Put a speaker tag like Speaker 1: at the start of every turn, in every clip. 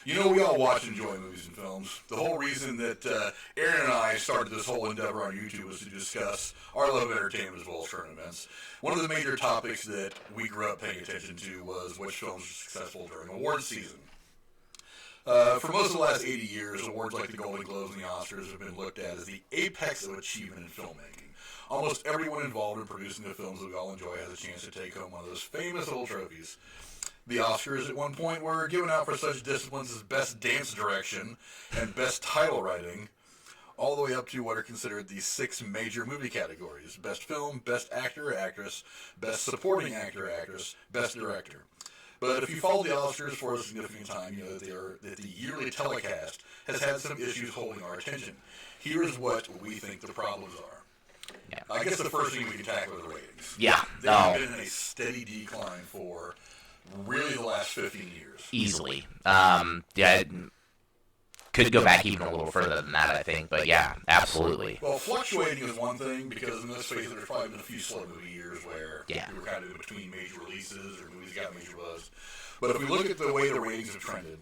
Speaker 1: We all watch and enjoy movies and films. The whole reason that Aaron and I started this whole endeavor on YouTube was to discuss our love of entertainment as well as current events. One of the major topics that we grew up paying attention to was which films were successful during awards season. For most of the last 80 years, awards like the Golden Globes and the Oscars have been looked at as the apex of achievement in filmmaking. Almost everyone involved in producing the films that we all enjoy has a chance to take home one of those famous little trophies. The Oscars at one point were given out for such disciplines as Best Dance Direction and Best Title Writing, all the way up to what are considered the 6 major movie categories: Best Film, Best Actor or Actress, Best Supporting Actor or Actress, Best Director. But if you follow the Oscars for a significant time, you know that the yearly telecast has had some issues holding our attention. Here's what we think the problems are.
Speaker 2: Yeah.
Speaker 1: I guess the first thing we can tackle are the ratings.
Speaker 2: Yeah.
Speaker 1: They've been in a steady decline for really the last 15 years.
Speaker 2: Easily. Could go back even a little further than that, I think. But yeah, absolutely.
Speaker 1: Well, fluctuating is one thing, because let's face it, there's probably been a few slow movie years where we were kind of in between major releases or movies got major buzz. But if we look at the way the ratings have trended,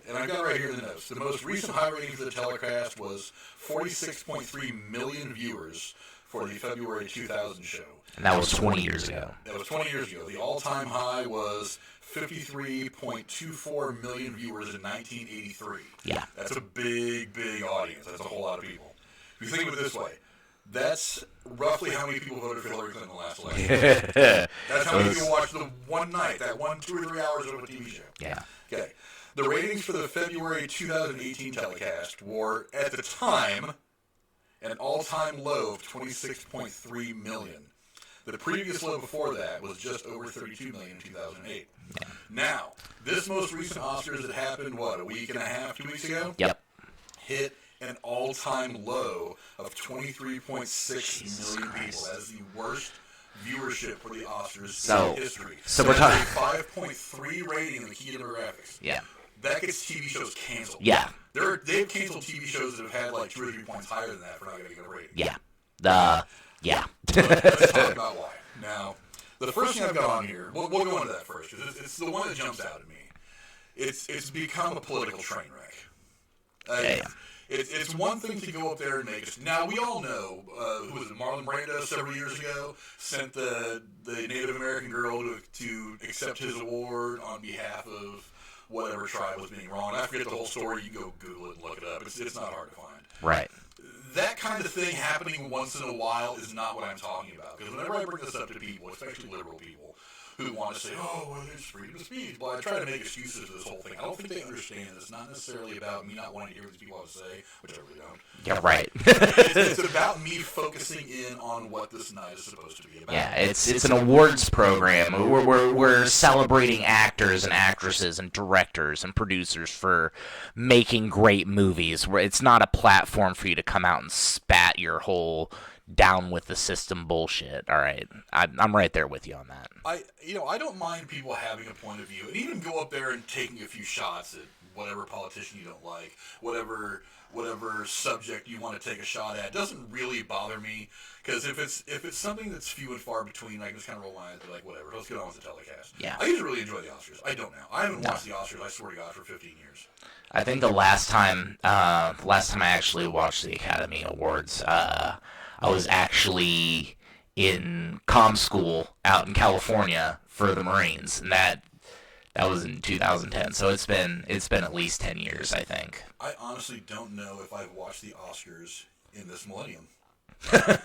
Speaker 1: and I've got it right here in the notes, the most recent high rating for the telecast was 46.3 million viewers for the February 2000 show.
Speaker 2: And that was 20 years ago.
Speaker 1: That was 20 years ago. The all-time high was 53.24 million viewers in 1983.
Speaker 2: Yeah.
Speaker 1: That's a big, big audience. That's a whole lot of people. If you think of it this way, that's roughly how many people voted for Hillary Clinton in the last election. That's how many people watched the one night, that 2 or 3 hours of a TV show.
Speaker 2: Yeah.
Speaker 1: Okay. The ratings for the February 2018 telecast were, at the time, an all-time low of 26.3 million. The previous low before that was just over 32 million in 2008.
Speaker 2: Yeah.
Speaker 1: Now, this most recent Oscars that happened, a week and a half, 2 weeks ago?
Speaker 2: Yep.
Speaker 1: Hit an all-time low of 23.6 million people. That is the worst viewership for the Oscars in history.
Speaker 2: So we're talking
Speaker 1: 5.3 rating in the key demographics.
Speaker 2: Yeah.
Speaker 1: That gets TV shows canceled.
Speaker 2: Yeah.
Speaker 1: They've canceled TV shows that have had like 2 or 3 points higher than that for not getting a rating.
Speaker 2: Yeah. Yeah.
Speaker 1: Let's talk about why. Now, the first thing I've got on here, we'll go into that first, because it's the one that jumps out at me. It's become a political train wreck. It's one thing to go up there and make it. Now, we all know, who was it, Marlon Brando several years ago sent the Native American girl to accept his award on behalf of whatever tribe was being wronged. I forget the whole story. You can go Google it and look it up. It's not hard to find.
Speaker 2: Right.
Speaker 1: That kind of thing happening once in a while is not what I'm talking about. Because whenever I bring this up to people, especially liberal people, who want to say, oh, well, there's freedom of speech, well, I try to make excuses for this whole thing. I don't think they understand it's not necessarily about me not wanting to hear what these people have to say, which I really don't.
Speaker 2: Yeah, right.
Speaker 1: It's about me focusing in on what this night is supposed to be about.
Speaker 2: Yeah, it's an awards program. We're celebrating actors and actresses and directors and producers for making great movies. It's not a platform for you to come out and spat your whole down with the system bullshit. All right, I'm right there with you on that.
Speaker 1: I don't mind people having a point of view and even go up there and taking a few shots at whatever politician you don't like, whatever subject you want to take a shot at. It doesn't really bother me, because if it's something that's few and far between, I can just kind of roll my eyes and be like, whatever, let's get on with the telecast.
Speaker 2: Yeah.
Speaker 1: I used to really enjoy the Oscars. I don't now. I haven't watched the Oscars, I swear to God, for 15 years.
Speaker 2: I think the last time I actually watched the Academy Awards, I was actually in comm school out in California for the Marines, and that was in 2010. So it's been at least 10 years, I think.
Speaker 1: I honestly don't know if I've watched the Oscars in this millennium.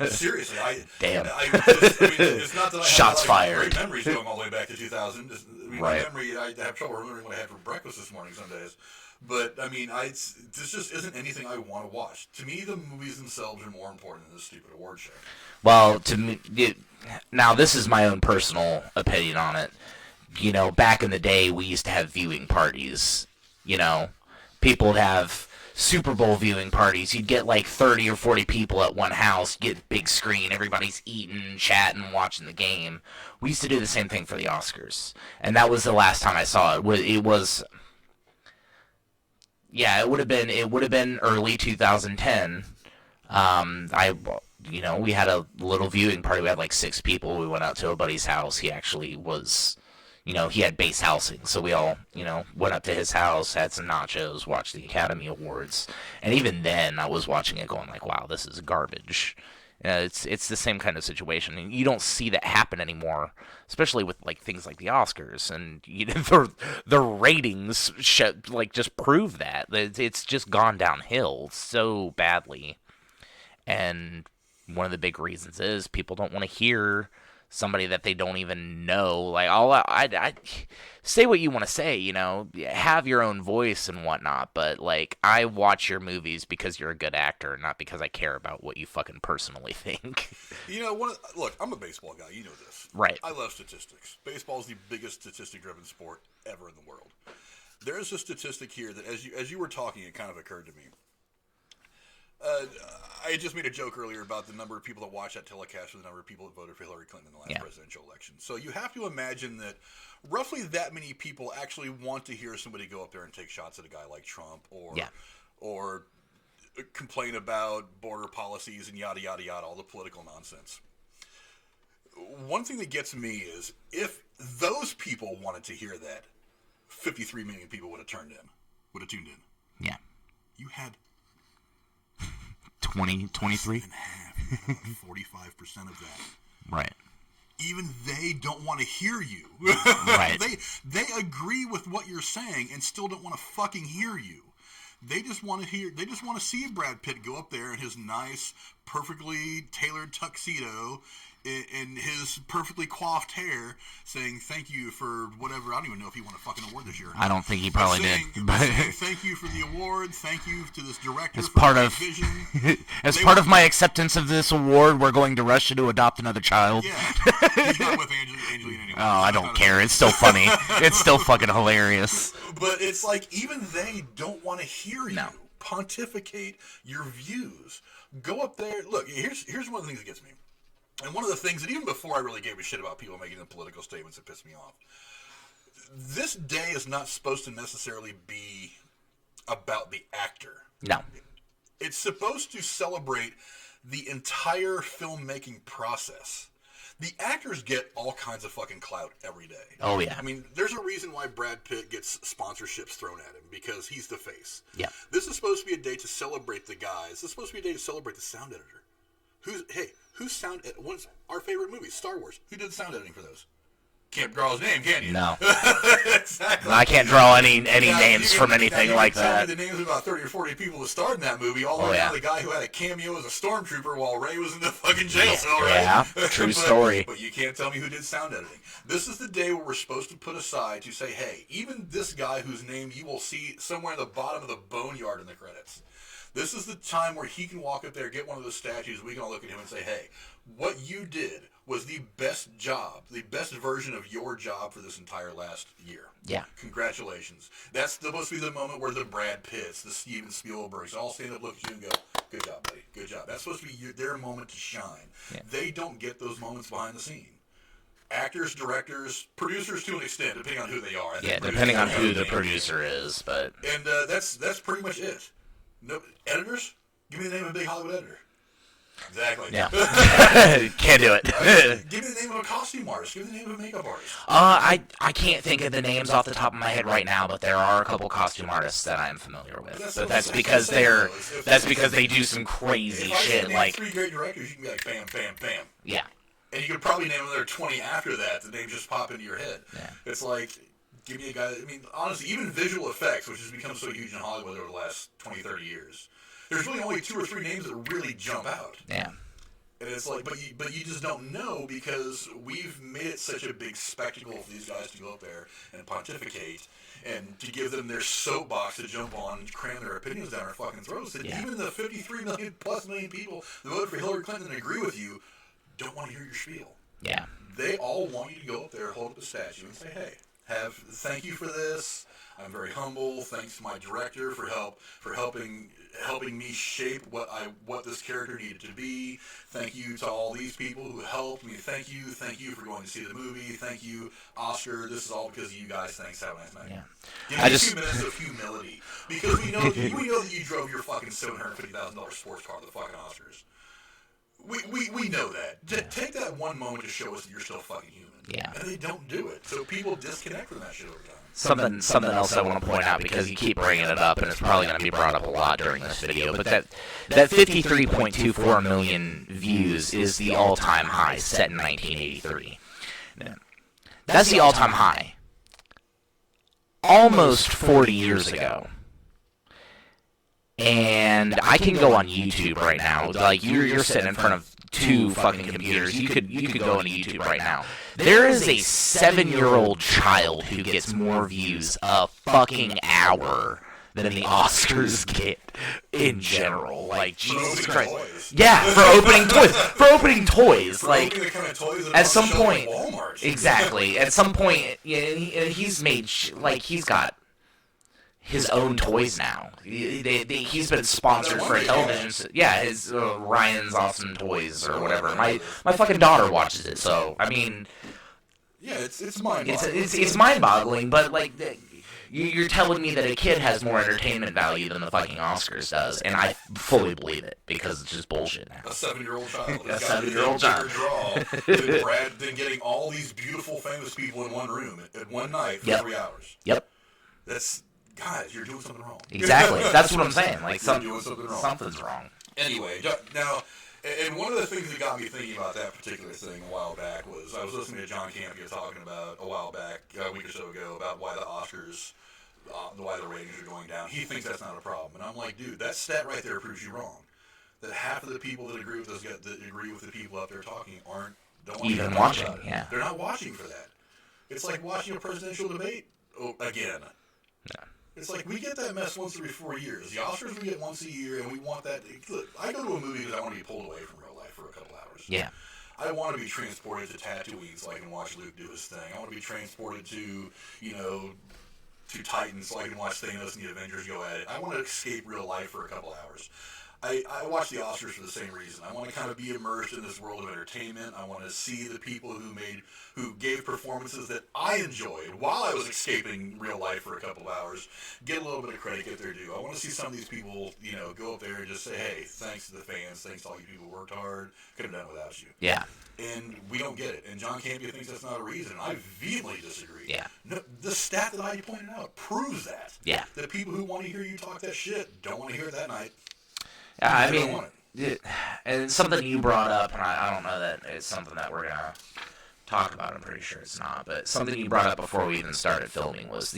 Speaker 1: Seriously,
Speaker 2: Damn.
Speaker 1: It's not that I
Speaker 2: Shots
Speaker 1: have
Speaker 2: fired.
Speaker 1: great memories going all the way back to 2000.
Speaker 2: Right.
Speaker 1: My memory, I have trouble remembering what I had for breakfast this morning some days. But, this just isn't anything I want to watch. To me, the movies themselves are more important than this stupid award show.
Speaker 2: Well, to me, now this is my own personal opinion on it. Back in the day, we used to have viewing parties. People would have Super Bowl viewing parties. You'd get like 30 or 40 people at one house, get big screen, everybody's eating, chatting, watching the game. We used to do the same thing for the Oscars. And that was the last time I saw it. It would have been early 2010. We had a little viewing party. We had like 6 people. We went out to a buddy's house. He actually was, he had base housing, so we all, went up to his house, had some nachos, watched the Academy Awards, and even then, I was watching it going like, wow, this is garbage. It's the same kind of situation, and you don't see that happen anymore, especially with like things like the Oscars, and the ratings just prove that it's just gone downhill so badly, and one of the big reasons is people don't want to hear somebody that they don't even know. Like, I say what you want to say, have your own voice and whatnot, but like, I watch your movies because you're a good actor, not because I care about what you fucking personally think.
Speaker 1: Look, I'm a baseball guy. You know this,
Speaker 2: right?
Speaker 1: I love statistics. Baseball is the biggest statistic-driven sport ever in the world. There is a statistic here that, as you were talking, it kind of occurred to me. I just made a joke earlier about the number of people that watched that telecast and the number of people that voted for Hillary Clinton in the last presidential election. So you have to imagine that roughly that many people actually want to hear somebody go up there and take shots at a guy like Trump or complain about border policies and yada, yada, yada, all the political nonsense. One thing that gets me is if those people wanted to hear that, 53 million people would have tuned in.
Speaker 2: Yeah.
Speaker 1: You had
Speaker 2: 23?
Speaker 1: 45% of that.
Speaker 2: Right.
Speaker 1: Even they don't want to hear you.
Speaker 2: Right.
Speaker 1: They agree with what you're saying and still don't want to fucking hear you. They just want to see Brad Pitt go up there in his nice, perfectly tailored tuxedo in his perfectly coiffed hair, saying thank you for whatever. I don't even know if he won a fucking award this year.
Speaker 2: I don't think he probably did.
Speaker 1: But saying thank you for the award. Thank you to this director
Speaker 2: as
Speaker 1: for
Speaker 2: part
Speaker 1: the
Speaker 2: of
Speaker 1: vision.
Speaker 2: part of my acceptance of this award, we're going to Russia to adopt another child.
Speaker 1: Yeah, he's not with Angelina anymore.
Speaker 2: Oh, I don't care. It's still funny. It's still fucking hilarious.
Speaker 1: But it's like even they don't want to hear you.
Speaker 2: No.
Speaker 1: Pontificate your views. Go up there. Look, here's one of the things that gets me. And one of the things that even before I really gave a shit about people making the political statements that piss me off, this day is not supposed to necessarily be about the actor.
Speaker 2: No.
Speaker 1: It's supposed to celebrate the entire filmmaking process. The actors get all kinds of fucking clout every day.
Speaker 2: Oh, yeah.
Speaker 1: I mean, there's a reason why Brad Pitt gets sponsorships thrown at him, because he's the face.
Speaker 2: Yeah.
Speaker 1: This is supposed to be a day to celebrate the guys. This is supposed to be a day to celebrate the sound editor. What's our favorite movie? Star Wars. Who did the sound editing for those? Can't draw his name, can you?
Speaker 2: No.
Speaker 1: Exactly.
Speaker 2: I can't draw any names from anything like that.
Speaker 1: Tell me the names of about 30 or 40 people that starred in that movie, all the way down to the guy who had a cameo as a stormtrooper while Ray was in the fucking jail cell, right?
Speaker 2: Yeah, true story.
Speaker 1: But you can't tell me who did sound editing. This is the day where we're supposed to put aside to say, hey, even this guy whose name you will see somewhere in the bottom of the boneyard in the credits, this is the time where he can walk up there, get one of those statues, we can all look at him and say, hey, what you did was the best job, the best version of your job for this entire last year.
Speaker 2: Yeah.
Speaker 1: Congratulations. That's supposed to be the moment where the Brad Pitts, the Steven Spielbergs all stand up, look at you and go, good job, buddy, good job. That's supposed to be their moment to shine. Yeah. They don't get those moments behind the scene. Actors, directors, producers to an extent, depending on who they are.
Speaker 2: Yeah, depending on who the producer is, but...
Speaker 1: And that's pretty much it. No, editors? Give me the name of a big Hollywood editor. Exactly.
Speaker 2: Yeah. Can't do it.
Speaker 1: Give me the name of a costume artist. Give me the name of a makeup artist.
Speaker 2: I can't think of the names off the top of my head right now, but there are a couple costume artists that I'm familiar with. But that's because they do some crazy shit. Like
Speaker 1: 3 great directors, you can be like bam, bam, bam.
Speaker 2: Yeah.
Speaker 1: And you could probably name another 20 after that. The names just pop into your head.
Speaker 2: Yeah.
Speaker 1: It's like, give me a guy. I mean, honestly, even visual effects, which has become so huge in Hollywood over the last 20, 30 years. There's really only 2 or 3 names that really jump out.
Speaker 2: Yeah.
Speaker 1: And it's like, but you just don't know because we've made it such a big spectacle for these guys to go up there and pontificate and to give them their soapbox to jump on and cram their opinions down our fucking throats. And even the 53 million plus million people that voted for Hillary Clinton and agree with you don't want to hear your spiel.
Speaker 2: Yeah.
Speaker 1: They all want you to go up there, hold up a statue, and say, hey, thank you for this. I'm very humble. Thanks to my director for helping me shape what this character needed to be. Thank you to all these people who helped me. Thank you for going to see the movie. Thank you, Oscar. This is all because of you guys. Thanks. Have a nice night.
Speaker 2: Yeah.
Speaker 1: Give me a few minutes of humility because we know that you drove your fucking $750,000 sports car to the fucking Oscars. We know that. Take that one moment to show us that you're still fucking human.
Speaker 2: Yeah.
Speaker 1: And they don't do it. So people disconnect from that shit over time.
Speaker 2: Something else I want to point out, because you keep bringing it up, and it's probably going to be brought up a lot during this video, but that 53.24 million views is the all-time high set in 1983. That's the all-time high. Almost 40 years ago. And I can go on YouTube right now. Like, you're sitting in front of two fucking computers. You could go into YouTube right now. There is a 7-year-old child who gets more views a fucking hour than the Oscars get in general. Like, Jesus Christ.
Speaker 1: Toys.
Speaker 2: Yeah, for opening toys. For opening toys. Like,
Speaker 1: the kind of toys that
Speaker 2: at some point.
Speaker 1: Walmart.
Speaker 2: Exactly. At some point, he's made, he's got his own toys now. He's been sponsored for a television. Yeah, his Ryan's Awesome Toys or whatever. My fucking daughter watches it, so I mean,
Speaker 1: yeah, it's mind-boggling.
Speaker 2: It's mind-boggling, but like you're telling me that a kid has more entertainment value than the fucking Oscars does, and I fully believe it, because it's just bullshit now.
Speaker 1: A 7-year-old child.
Speaker 2: A 7-year-old child.
Speaker 1: Than getting all these beautiful, famous people in one room at one night for 3 hours.
Speaker 2: Yep.
Speaker 1: That's. Guys, you're doing something wrong.
Speaker 2: Exactly. That's what I'm saying. Like,
Speaker 1: doing something wrong.
Speaker 2: Something's wrong.
Speaker 1: Anyway, now, and one of the things that got me thinking about that particular thing a while back was I was listening to John Campea talking about a while back, a week or so ago, about why the Oscars, why the ratings are going down. He thinks that's not a problem, and I'm like, dude, that stat right there proves you wrong. That half of the people that agree with us, that agree with the people out there talking, don't
Speaker 2: even watching. Yeah,
Speaker 1: they're not watching for that. It's like watching a presidential debate again.
Speaker 2: Yeah.
Speaker 1: It's like, we get that mess once every 4 years. The Oscars we get once a year, and we want that. Look, I go to a movie because I want to be pulled away from real life for a couple hours.
Speaker 2: Yeah.
Speaker 1: I want to be transported to Tatooine so I can watch Luke do his thing. I want to be transported to Titan so I can watch Thanos and the Avengers go at it. I want to escape real life for a couple hours. I watch the Oscars for the same reason. I want to kind of be immersed in this world of entertainment. I want to see the people who gave performances that I enjoyed while I was escaping real life for a couple of hours, get a little bit of credit, get their due. I want to see some of these people, go up there and just say, hey, thanks to the fans, thanks to all you people who worked hard, could have done it without you.
Speaker 2: Yeah.
Speaker 1: And we don't get it. And John Campea thinks that's not a reason. I vehemently disagree.
Speaker 2: Yeah.
Speaker 1: No, the stat that I pointed out proves that.
Speaker 2: Yeah.
Speaker 1: The people who want to hear you talk that shit don't want to hear it that night.
Speaker 2: I mean, and something you brought up, and I don't know that it's something that we're gonna talk about. I'm pretty sure it's not, but something you brought up before we even started filming was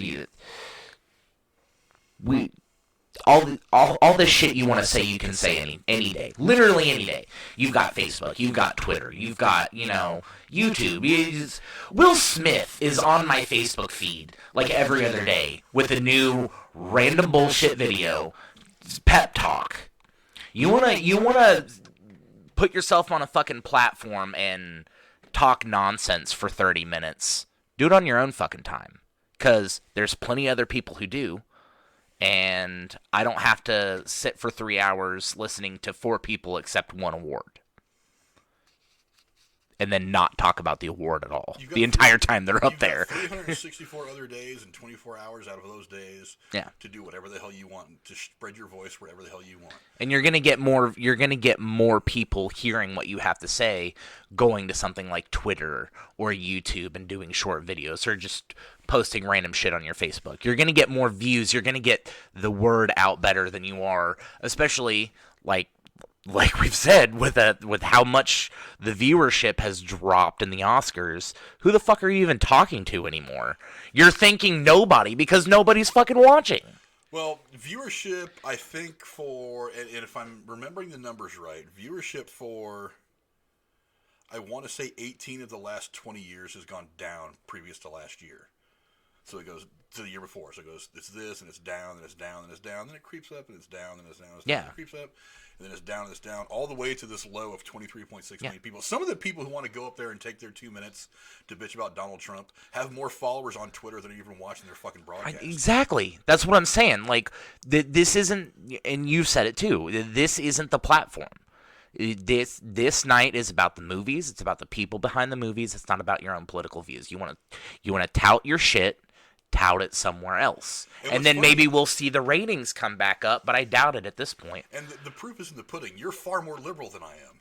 Speaker 2: all this shit you want to say, you can say any day, literally any day. You've got Facebook, you've got Twitter, you've got YouTube. Will Smith is on my Facebook feed like every other day with a new random bullshit video, pep talk. You wanna put yourself on a fucking platform and talk nonsense for 30 minutes. Do it on your own fucking time. 'Cause there's plenty other people who do. And I don't have to sit for 3 hours listening to 4 people accept one award. And then not talk about the award at all. The entire time they're up there.
Speaker 1: 364 other days and 24 hours out of those days to do whatever the hell you want, to spread your voice wherever the hell you want.
Speaker 2: And you're gonna get more people hearing what you have to say, going to something like Twitter or YouTube and doing short videos, or just posting random shit on your Facebook. You're gonna get more views, you're gonna get the word out better than you are, especially like we've said, with how much the viewership has dropped in the Oscars. Who the fuck are you even talking to anymore? You're thinking nobody, because nobody's fucking watching.
Speaker 1: Well, viewership, I think and if I'm remembering the numbers right, viewership for, I want to say 18 of the last 20 years has gone down previous to last year. So it goes to the year before. So it goes, it's this, and it's down, and it's down, and it's down, then it creeps up, and it's down, and it's down, and it's down, and it creeps up, and then it's down, and it's down, all the way to this low of 23.6 million people. Some of the people who want to go up there and take their 2 minutes to bitch about Donald Trump have more followers on Twitter than are even watching their fucking broadcast.
Speaker 2: Exactly. That's what I'm saying. Like, this isn't, and you've said it too, this isn't the platform. This night is about the movies. It's about the people behind the movies. It's not about your own political views. You want to tout your shit, tout it somewhere else. And then maybe we'll see the ratings come back up, but I doubt it at this point.
Speaker 1: And the proof is in the pudding. You're far more liberal than I am.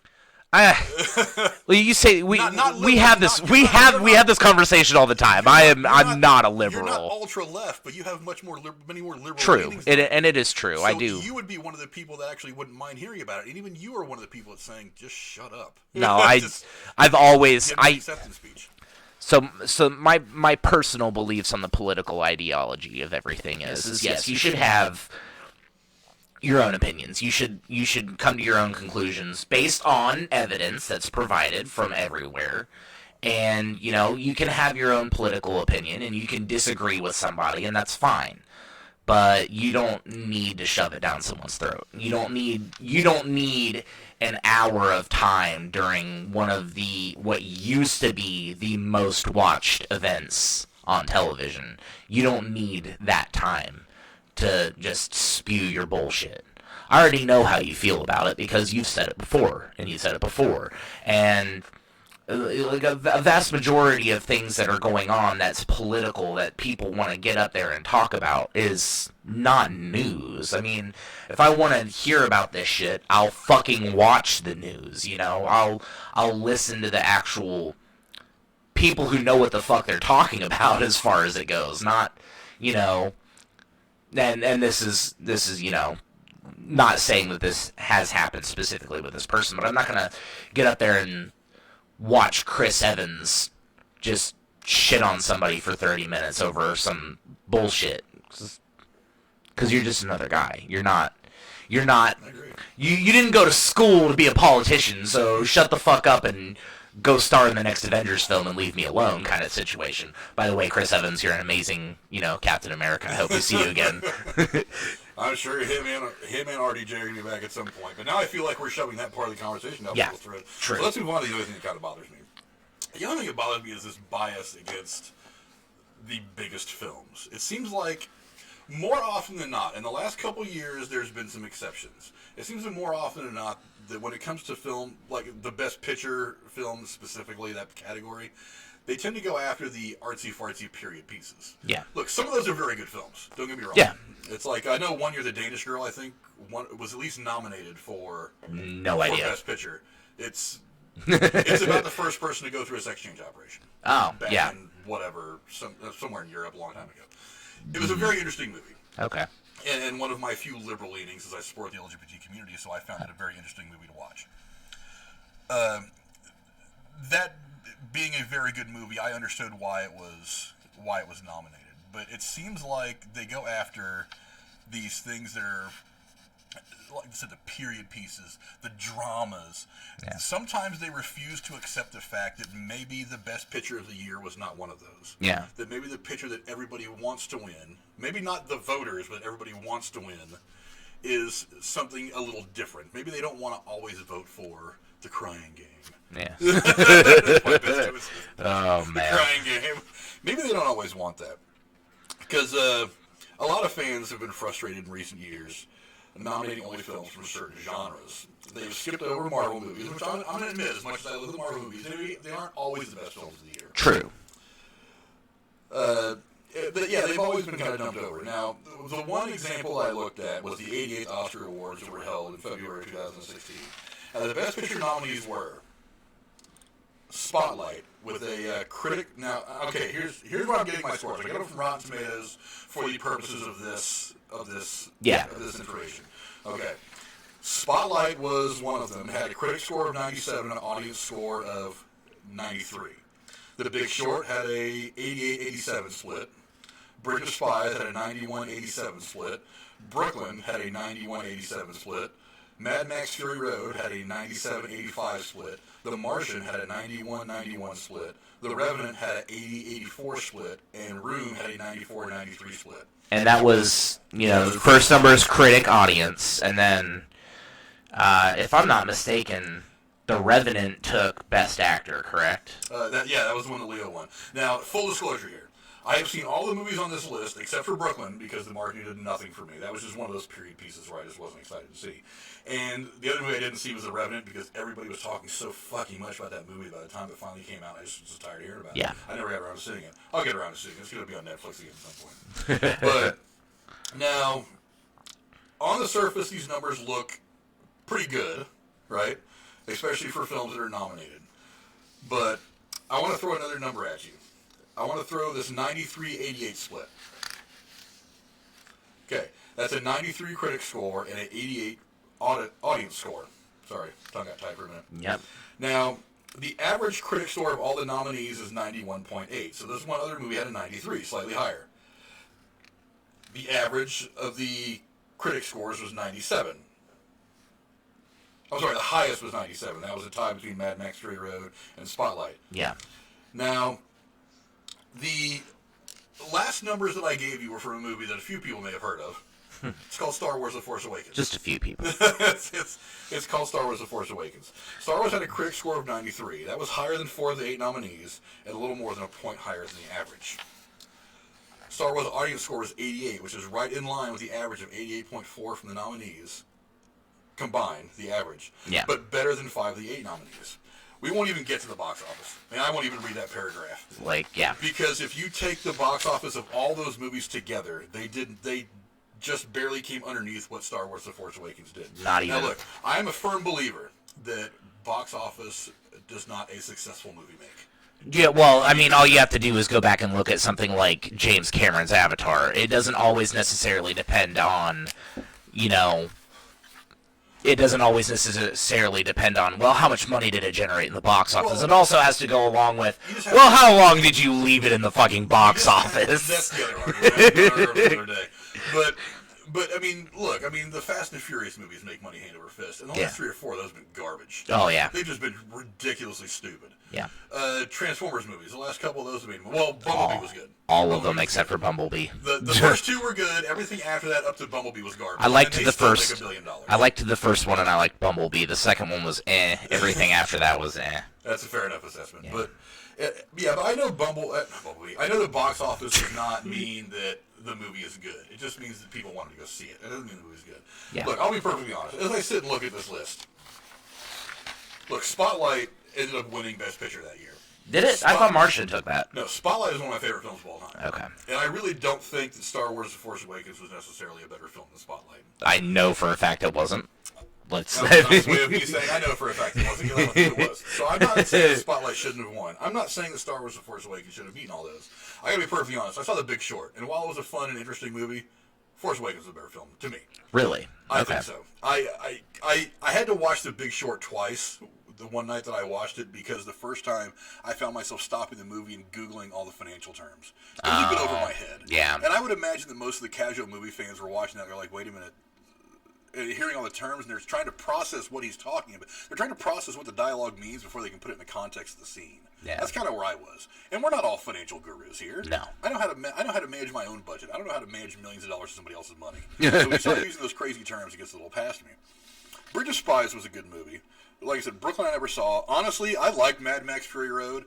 Speaker 2: Well, you say we
Speaker 1: Not
Speaker 2: we
Speaker 1: liberal,
Speaker 2: have this
Speaker 1: not-
Speaker 2: we
Speaker 1: you're
Speaker 2: have
Speaker 1: not-
Speaker 2: we have this conversation all the time. I'm not a liberal.
Speaker 1: You're not ultra left, but you have many more liberal
Speaker 2: True,
Speaker 1: leanings
Speaker 2: and
Speaker 1: than
Speaker 2: it is true.
Speaker 1: So
Speaker 2: I do.
Speaker 1: You would be one of the people that actually wouldn't mind hearing about it, and even you are one of the people that's saying, "Just shut up."
Speaker 2: No,
Speaker 1: Just
Speaker 2: I've always
Speaker 1: give me acceptance speech.
Speaker 2: So my personal beliefs on the political ideology of everything is yes, you should have your own opinions. You should come to your own conclusions based on evidence that's provided from everywhere. And, you can have your own political opinion and you can disagree with somebody and that's fine. But you don't need to shove it down someone's throat. You don't need an hour of time during one of what used to be the most watched events on television. You don't need that time to just spew your bullshit. I already know how you feel about it because you've said it before, and and like a vast majority of things that are going on that's political that people want to get up there and talk about is not news. I mean, if I want to hear about this shit, I'll fucking watch the news, I'll listen to the actual people who know what the fuck they're talking about as far as it goes, not, and this is not saying that this has happened specifically with this person, but I'm not going to get up there and watch Chris Evans just shit on somebody for 30 minutes over some bullshit. Because you're just another guy. You're not, you didn't go to school to be a politician, so shut the fuck up and go star in the next Avengers film and leave me alone kind of situation. By the way, Chris Evans, you're an amazing, Captain America. I hope we see you again.
Speaker 1: I'm sure him and RDJ are going to be back at some point. But now I feel like we're shoving that part of the conversation down people's throat.
Speaker 2: True.
Speaker 1: So let's move on to the other thing that kind of bothers me. The other thing that bothers me is this bias against the biggest films. It seems like more often than not, in the last couple years, there's been some exceptions. It seems that more often than not, that when it comes to film, like the best picture films specifically, that category, they tend to go after the artsy-fartsy period pieces.
Speaker 2: Yeah.
Speaker 1: Look, some of those are very good films. Don't get me wrong.
Speaker 2: Yeah.
Speaker 1: It's like, I know one year The Danish Girl, I think, was at least nominated for Best Picture. It's about the first person to go through a sex change operation.
Speaker 2: Oh,
Speaker 1: back
Speaker 2: yeah.
Speaker 1: in whatever, somewhere in Europe a long time ago. It was a very interesting movie.
Speaker 2: Okay.
Speaker 1: And one of my few liberal leanings is I support the LGBT community, so I found it a very interesting movie to watch. That being a very good movie, I understood why it was nominated. But it seems like they go after these things that are, like I said, the period pieces, the dramas. Yeah. Sometimes they refuse to accept the fact that maybe the best picture of the year was not one of those.
Speaker 2: Yeah.
Speaker 1: That maybe the picture that everybody wants to win, maybe not the voters, but everybody wants to win, is something a little different. Maybe they don't want to always vote for The Crying Game.
Speaker 2: Yeah.
Speaker 1: Oh, man. The Crying Game. Maybe they don't always want that. Because a lot of fans have been frustrated in recent years nominating only films from certain genres. They've skipped over Marvel movies, which I'm going to admit, as much as I love the Marvel movies, they aren't always the best films of the year.
Speaker 2: True.
Speaker 1: But yeah, they've always been kind of dumped over. Now, the one example I looked at was the 88th Oscar Awards that were held in February 2016. And the Best Picture nominees were Spotlight, with a critic. Now, okay, here's where I'm getting my scores. I got them from Rotten Tomatoes for the purposes of this information. Okay, Spotlight was one of them. It had a critic score of 97, an audience score of 93. The Big Short had a 88-87 split. Bridge of Spies had a 91-87 split. Brooklyn had a 91-87 split. Mad Max Fury Road had a 97-85 split. The Martian had a 91-91 split. The Revenant had an 80-84 split. And Room had a 94-93 split.
Speaker 2: And that was, the first number is critic audience. And then, if I'm not mistaken, The Revenant took Best Actor, correct?
Speaker 1: That was the one that Leo won. Now, full disclosure here. I have seen all the movies on this list except for Brooklyn because the marketing did nothing for me. That was just one of those period pieces where I just wasn't excited to see. And the other movie I didn't see was The Revenant because everybody was talking so fucking much about that movie by the time it finally came out. I just was tired of hearing about it. I never got around to seeing it. I'll get around to seeing it. It's going to be on Netflix again at some point. But now, on the surface, these numbers look pretty good, right? They especially for films that are nominated. But I want to throw another number at you. I want to throw this 93-88 split. Okay, that's a 93 critic score and an 88 audience score. Sorry, tongue got tight for a minute.
Speaker 2: Yep.
Speaker 1: Now, the average critic score of all the nominees is 91.8. So this one other movie had a 93, slightly higher. The average of the critic scores was 97. I'm sorry, the highest was 97. That was a tie between Mad Max Fury Road and Spotlight.
Speaker 2: Yeah.
Speaker 1: Now, the last numbers that I gave you were from a movie that a few people may have heard of. It's called Star Wars The Force Awakens.
Speaker 2: Just a few people.
Speaker 1: It's called Star Wars The Force Awakens. Star Wars had a critic score of 93. That was higher than 4 of the 8 nominees and a little more than a point higher than the average. Star Wars audience score was 88, which is right in line with the average of 88.4 from the nominees combined, the average.
Speaker 2: Yeah.
Speaker 1: But better than 5 of the 8 nominees. We won't even get to the box office. I mean, I won't even read that paragraph.
Speaker 2: Yeah.
Speaker 1: Because if you take the box office of all those movies together, they just barely came underneath what Star Wars The Force Awakens did.
Speaker 2: Not even.
Speaker 1: Now look, I am a firm believer that box office does not a successful movie make.
Speaker 2: Yeah, well, I mean, all you have to do is go back and look at something like James Cameron's Avatar. It doesn't always necessarily depend on, it doesn't always necessarily depend on, well, how much money did it generate in the box office?
Speaker 1: Well,
Speaker 2: it also has to go along with, well, how long did you leave it in the fucking box office?
Speaker 1: That's the other argument. That's another day. But I mean, look, the Fast and Furious movies make money hand over fist, and the last 3 or 4 of those have been garbage.
Speaker 2: Oh, yeah.
Speaker 1: They've just been ridiculously stupid.
Speaker 2: Yeah.
Speaker 1: Transformers movies, the last couple of those have been, well, Bumblebee was good.
Speaker 2: All of them except for Bumblebee.
Speaker 1: The first 2 were good. Everything after that up to Bumblebee was garbage.
Speaker 2: I liked the first.
Speaker 1: Make $1 billion.
Speaker 2: I liked the first one, and I liked Bumblebee. The second one was eh. Everything after that was eh.
Speaker 1: That's a fair enough assessment. Yeah. But I know Bumblebee. I know the box office does not mean that the movie is good. It just means that people wanted to go see it. It doesn't mean the movie's good.
Speaker 2: Yeah.
Speaker 1: Look, I'll be perfectly honest. As I sit and look at this list, look, Spotlight ended up winning Best Picture that year.
Speaker 2: Did it? I thought Martian took that.
Speaker 1: No, Spotlight is one of my favorite films of all time.
Speaker 2: Okay.
Speaker 1: And I really don't think that Star Wars The Force Awakens was necessarily a better film than Spotlight.
Speaker 2: I know for a fact it wasn't.
Speaker 1: That's a nice way of me saying I know for a fact it wasn't, because I don't think it was. So I'm not saying that Spotlight shouldn't have won. I'm not saying that Star Wars The Force Awakens should have beaten all those. I gotta be perfectly honest. I saw The Big Short, and while it was a fun and interesting movie, Force Awakens was a better film, to me.
Speaker 2: Really?
Speaker 1: I think so. I had to watch The Big Short twice, the one night that I watched it, because the first time I found myself stopping the movie and Googling all the financial terms. It was a bit over my head.
Speaker 2: Yeah.
Speaker 1: And I would imagine that most of the casual movie fans were watching that, they're like, wait a minute, hearing all the terms, and they're trying to process what he's talking about. They're trying to process what the dialogue means before they can put it in the context of the scene.
Speaker 2: Yeah.
Speaker 1: That's kind of where I was. And we're not all financial gurus here.
Speaker 2: No.
Speaker 1: I know how to manage my own budget. I don't know how to manage millions of dollars of somebody else's money. So when you start using those crazy terms, it gets a little past me. Bridge of Spies was a good movie. Like I said, Brooklyn I never saw. Honestly, I liked Mad Max Fury Road.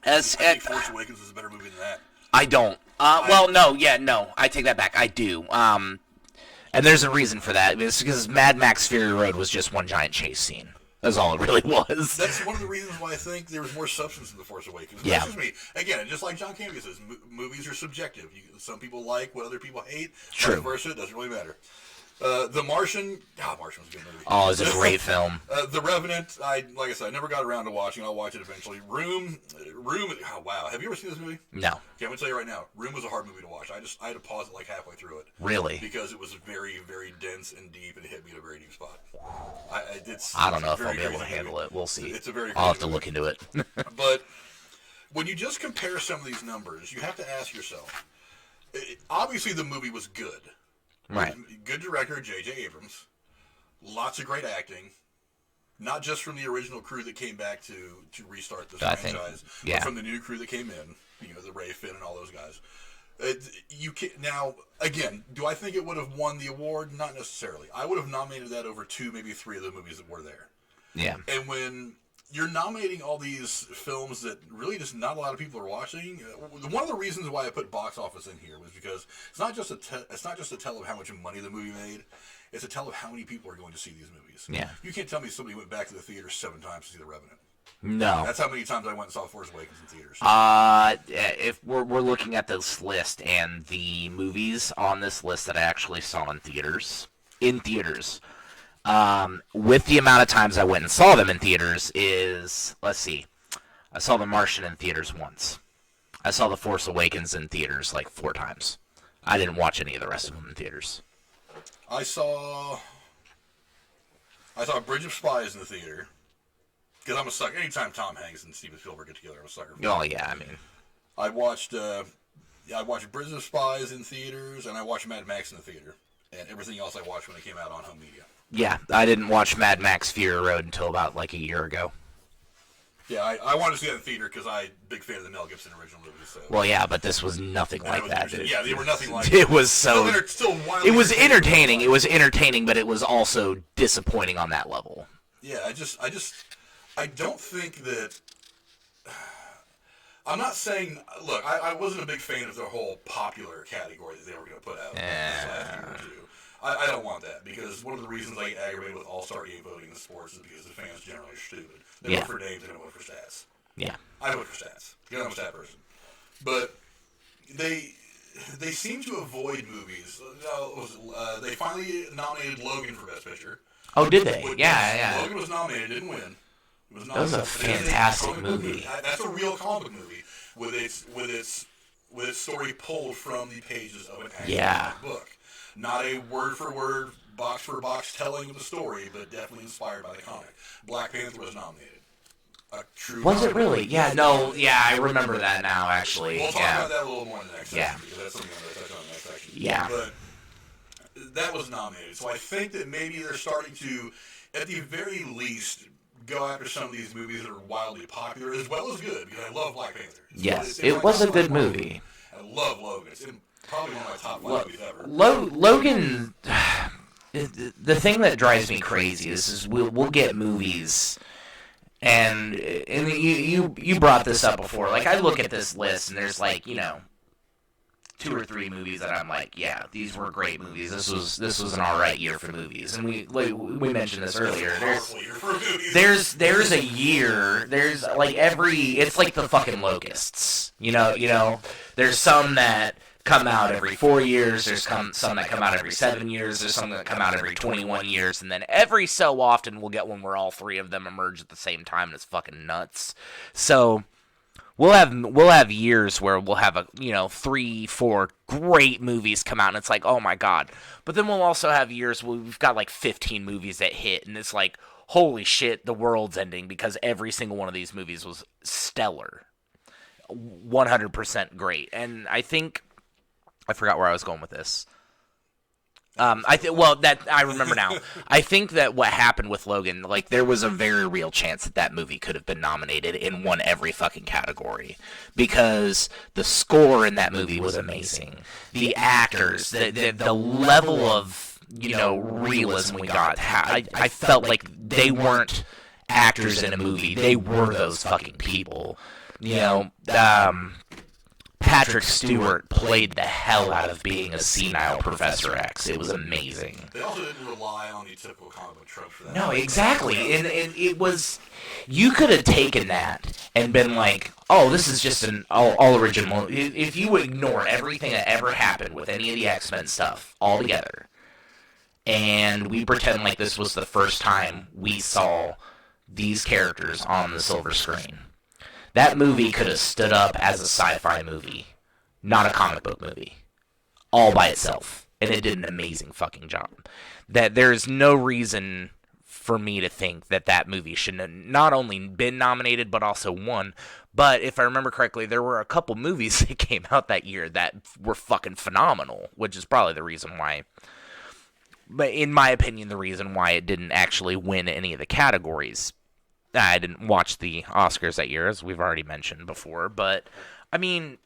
Speaker 1: I think Force Awakens was a better movie than that.
Speaker 2: I don't. No. I take that back. I do. And there's a reason for that. It's because Mad Max Fury Road was just one giant chase scene. That's all it really was.
Speaker 1: That's one of the reasons why I think there was more substance in The Force Awakens.
Speaker 2: Yeah.
Speaker 1: That's just me. Again, just like John Campbell says, movies are subjective. Some people like what other people hate.
Speaker 2: True.
Speaker 1: Vice versa. It doesn't really matter. The Martian. Martian was a good movie.
Speaker 2: Oh, it's a great film.
Speaker 1: The Revenant. Like I said, I never got around to watching. I'll watch it eventually. Room. Oh wow. Have you ever seen this movie?
Speaker 2: No.
Speaker 1: Okay, I'm gonna tell you right now. Room was a hard movie to watch. I had to pause it like halfway through it.
Speaker 2: Really?
Speaker 1: Because it was very, very dense and deep, and it hit me at a very deep spot.
Speaker 2: I don't know if I'll be able to handle it. We'll see.
Speaker 1: It's a very.
Speaker 2: I'll have to look into it.
Speaker 1: But when you just compare some of these numbers, you have to ask yourself. Obviously, the movie was good.
Speaker 2: Right.
Speaker 1: Good director, J.J. Abrams. Lots of great acting. Not just from the original crew that came back to restart this franchise, but from the new crew that came in. The Ray, Finn, and all those guys. Now, again, do I think it would have won the award? Not necessarily. I would have nominated that over 2, maybe 3 of the movies that were there.
Speaker 2: Yeah.
Speaker 1: And when you're nominating all these films that really just not a lot of people are watching, one of the reasons why I put box office in here was because it's not just a tell of how much money the movie made. It's a tell of how many people are going to see these movies.
Speaker 2: Yeah.
Speaker 1: You can't tell me somebody went back to the theater 7 times to see The Revenant.
Speaker 2: No.
Speaker 1: That's how many times I went and saw Force Awakens in theaters.
Speaker 2: If we're looking at this list and the movies on this list that I actually saw in theaters, With the amount of times I went and saw them in theaters is, let's see, I saw The Martian in theaters once. I saw The Force Awakens in theaters like 4 times. I didn't watch any of the rest of them in theaters.
Speaker 1: I saw Bridge of Spies in the theater. Because I'm a sucker. Anytime Tom Hanks and Steven Spielberg get together, I'm a sucker for
Speaker 2: Oh, yeah, I mean.
Speaker 1: I watched Bridge of Spies in theaters, and I watched Mad Max in the theater. And everything else I watched when it came out on home media.
Speaker 2: Yeah, I didn't watch Mad Max Fury Road until about like a year ago.
Speaker 1: Yeah, I wanted to see that in theater because I'm a big fan of the Mel Gibson original movies. So.
Speaker 2: Well, yeah, but this was nothing like that, dude.
Speaker 1: Yeah, they were nothing like
Speaker 2: it was so...
Speaker 1: It
Speaker 2: was entertaining. It was entertaining, but it was also disappointing on that level.
Speaker 1: Yeah, I don't think that... I'm not saying... Look, I wasn't a big fan of the whole popular category that they were going to put out this last year or two. I don't want that, because one of the reasons I get aggravated with all-star game voting in sports is because the fans generally are stupid. They vote for names, they don't vote for stats.
Speaker 2: Yeah.
Speaker 1: I vote for stats, because I'm a stat person. But they seem to avoid movies. They finally nominated Logan for Best Picture.
Speaker 2: Oh, did they? Yeah.
Speaker 1: Logan was nominated, didn't win.
Speaker 2: That was a fantastic movie.
Speaker 1: That's a real comic movie with its story pulled from the pages of an actual book. Not a word-for-word, box-for-box telling of the story, but definitely inspired by the comic. Black Panther was nominated.
Speaker 2: Was it really? Yeah, no, I remember that now, actually.
Speaker 1: We'll talk about that a little more in the next section, because that's something I'm going to touch on in the next section.
Speaker 2: Yeah.
Speaker 1: But that was nominated. So I think that maybe they're starting to, at the very least, go after some of these movies that are wildly popular, as well as good, because I love Black Panther.
Speaker 2: Yes, it was a good movie.
Speaker 1: I love Logan. It's probably one of my top 5 movies ever.
Speaker 2: Logan, the thing that drives me crazy is we'll get movies, and you brought this up before. Like, I look at this list, and there's like, 2 or 3 movies that I'm like, yeah, these were great movies. This was an alright year for movies. And we mentioned this earlier. There's a year. There's like it's like the fucking locusts. There's some that come out every 4 years. There's some that come out every 7 years. There's some that come out every 21 years. And then every so often we'll get one where all 3 of them emerge at the same time, and it's fucking nuts. So we'll have years where we'll have 3, 4 great movies come out, and it's like, oh my god. But then we'll also have years where we've got like 15 movies that hit, and it's like, holy shit, the world's ending, because every single one of these movies was stellar. 100% great. And I think I forgot where I was going with this. I remember now. I think that what happened with Logan, like, there was a very real chance that movie could have been nominated and won every fucking category, because the score in that movie was amazing. The actors, the level of realism we got. I felt like they weren't actors in a movie; they were those fucking people. Patrick Stewart played the hell out of being a senile Professor X. It was amazing.
Speaker 1: They also didn't rely on the typical comic book trope for that.
Speaker 2: No, exactly. And it was... You could have taken that and been like, oh, this is just an all original... If you ignore everything that ever happened with any of the X-Men stuff altogether, and we pretend like this was the first time we saw these characters on the silver screen, that movie could have stood up as a sci-fi movie, not a comic book movie, all by itself. And it did an amazing fucking job. That there's no reason for me to think that movie should have not only been nominated, but also won. But if I remember correctly, there were a couple movies that came out that year that were fucking phenomenal, which is probably the reason why. But in my opinion, the reason why it didn't actually win any of the categories. I didn't watch the Oscars that year, as we've already mentioned before, but, I mean,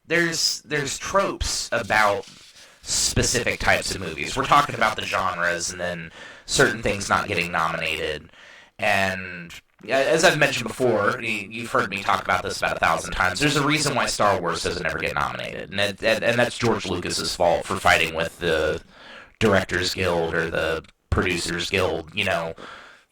Speaker 2: there's tropes about specific types of movies. We're talking about the genres, and then certain things not getting nominated, and as I've mentioned before, you've heard me talk about this about 1,000 times, there's a reason why Star Wars doesn't ever get nominated, and that's George Lucas's fault for fighting with the Directors Guild or the Producers Guild,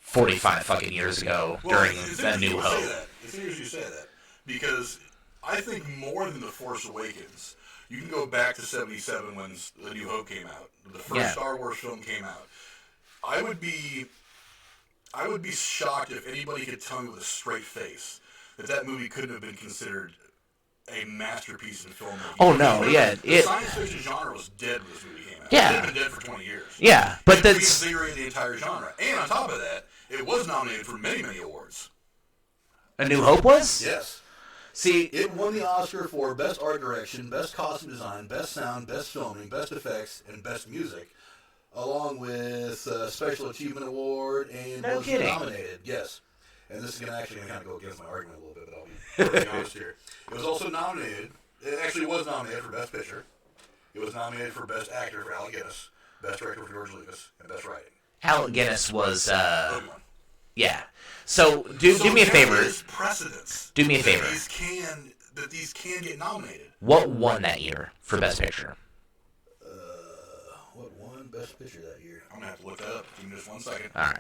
Speaker 2: 45 fucking years ago during A New Hope.
Speaker 1: It's interesting you say that, because I think more than The Force Awakens, You can go back to 77 when A New Hope came out. The first Star Wars film came out. I would be shocked if anybody could tell me with a straight face that movie couldn't have been considered a masterpiece in filmmaking.
Speaker 2: Oh no, yeah.
Speaker 1: The science fiction genre was dead when this movie came out.
Speaker 2: Yeah.
Speaker 1: It had been dead for 20 years.
Speaker 2: Yeah, but that's
Speaker 1: reinvigorated the entire genre. And on top of that, it was nominated for many, many awards.
Speaker 2: A New Hope was?
Speaker 1: Yes.
Speaker 2: See,
Speaker 1: it won the Oscar for Best Art Direction, Best Costume Design, Best Sound, Best Filming, Best Effects, and Best Music, along with Special Achievement Award, and was nominated. Yes. And this is going to actually kind of go against my argument a little bit, but I'll be very honest here. It was also nominated. It actually was nominated for Best Picture. It was nominated for Best Actor for Alec Guinness, Best Director for George Lucas, and Best Writing.
Speaker 2: Alec Guinness was,
Speaker 1: Obi-Wan.
Speaker 2: yeah. So do me a favor.
Speaker 1: There's precedence.
Speaker 2: Do me a favor.
Speaker 1: That these can get nominated.
Speaker 2: What won that year for Best Picture?
Speaker 1: What won Best Picture that year? I'm gonna have to look that up. Give me just 1 second.
Speaker 2: All right.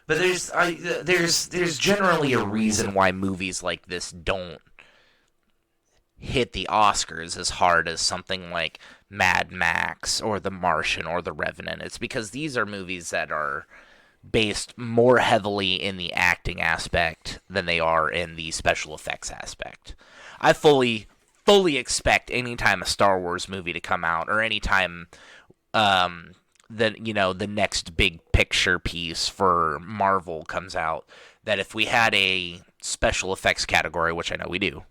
Speaker 2: But there's generally a reason why movies like this don't hit the Oscars as hard as something like Mad Max or The Martian or The Revenant. It's because these are movies that are based more heavily in the acting aspect than they are in the special effects aspect. I fully expect any time a Star Wars movie to come out, or any time the next big picture piece for Marvel comes out, that if we had a special effects category, which I know we do,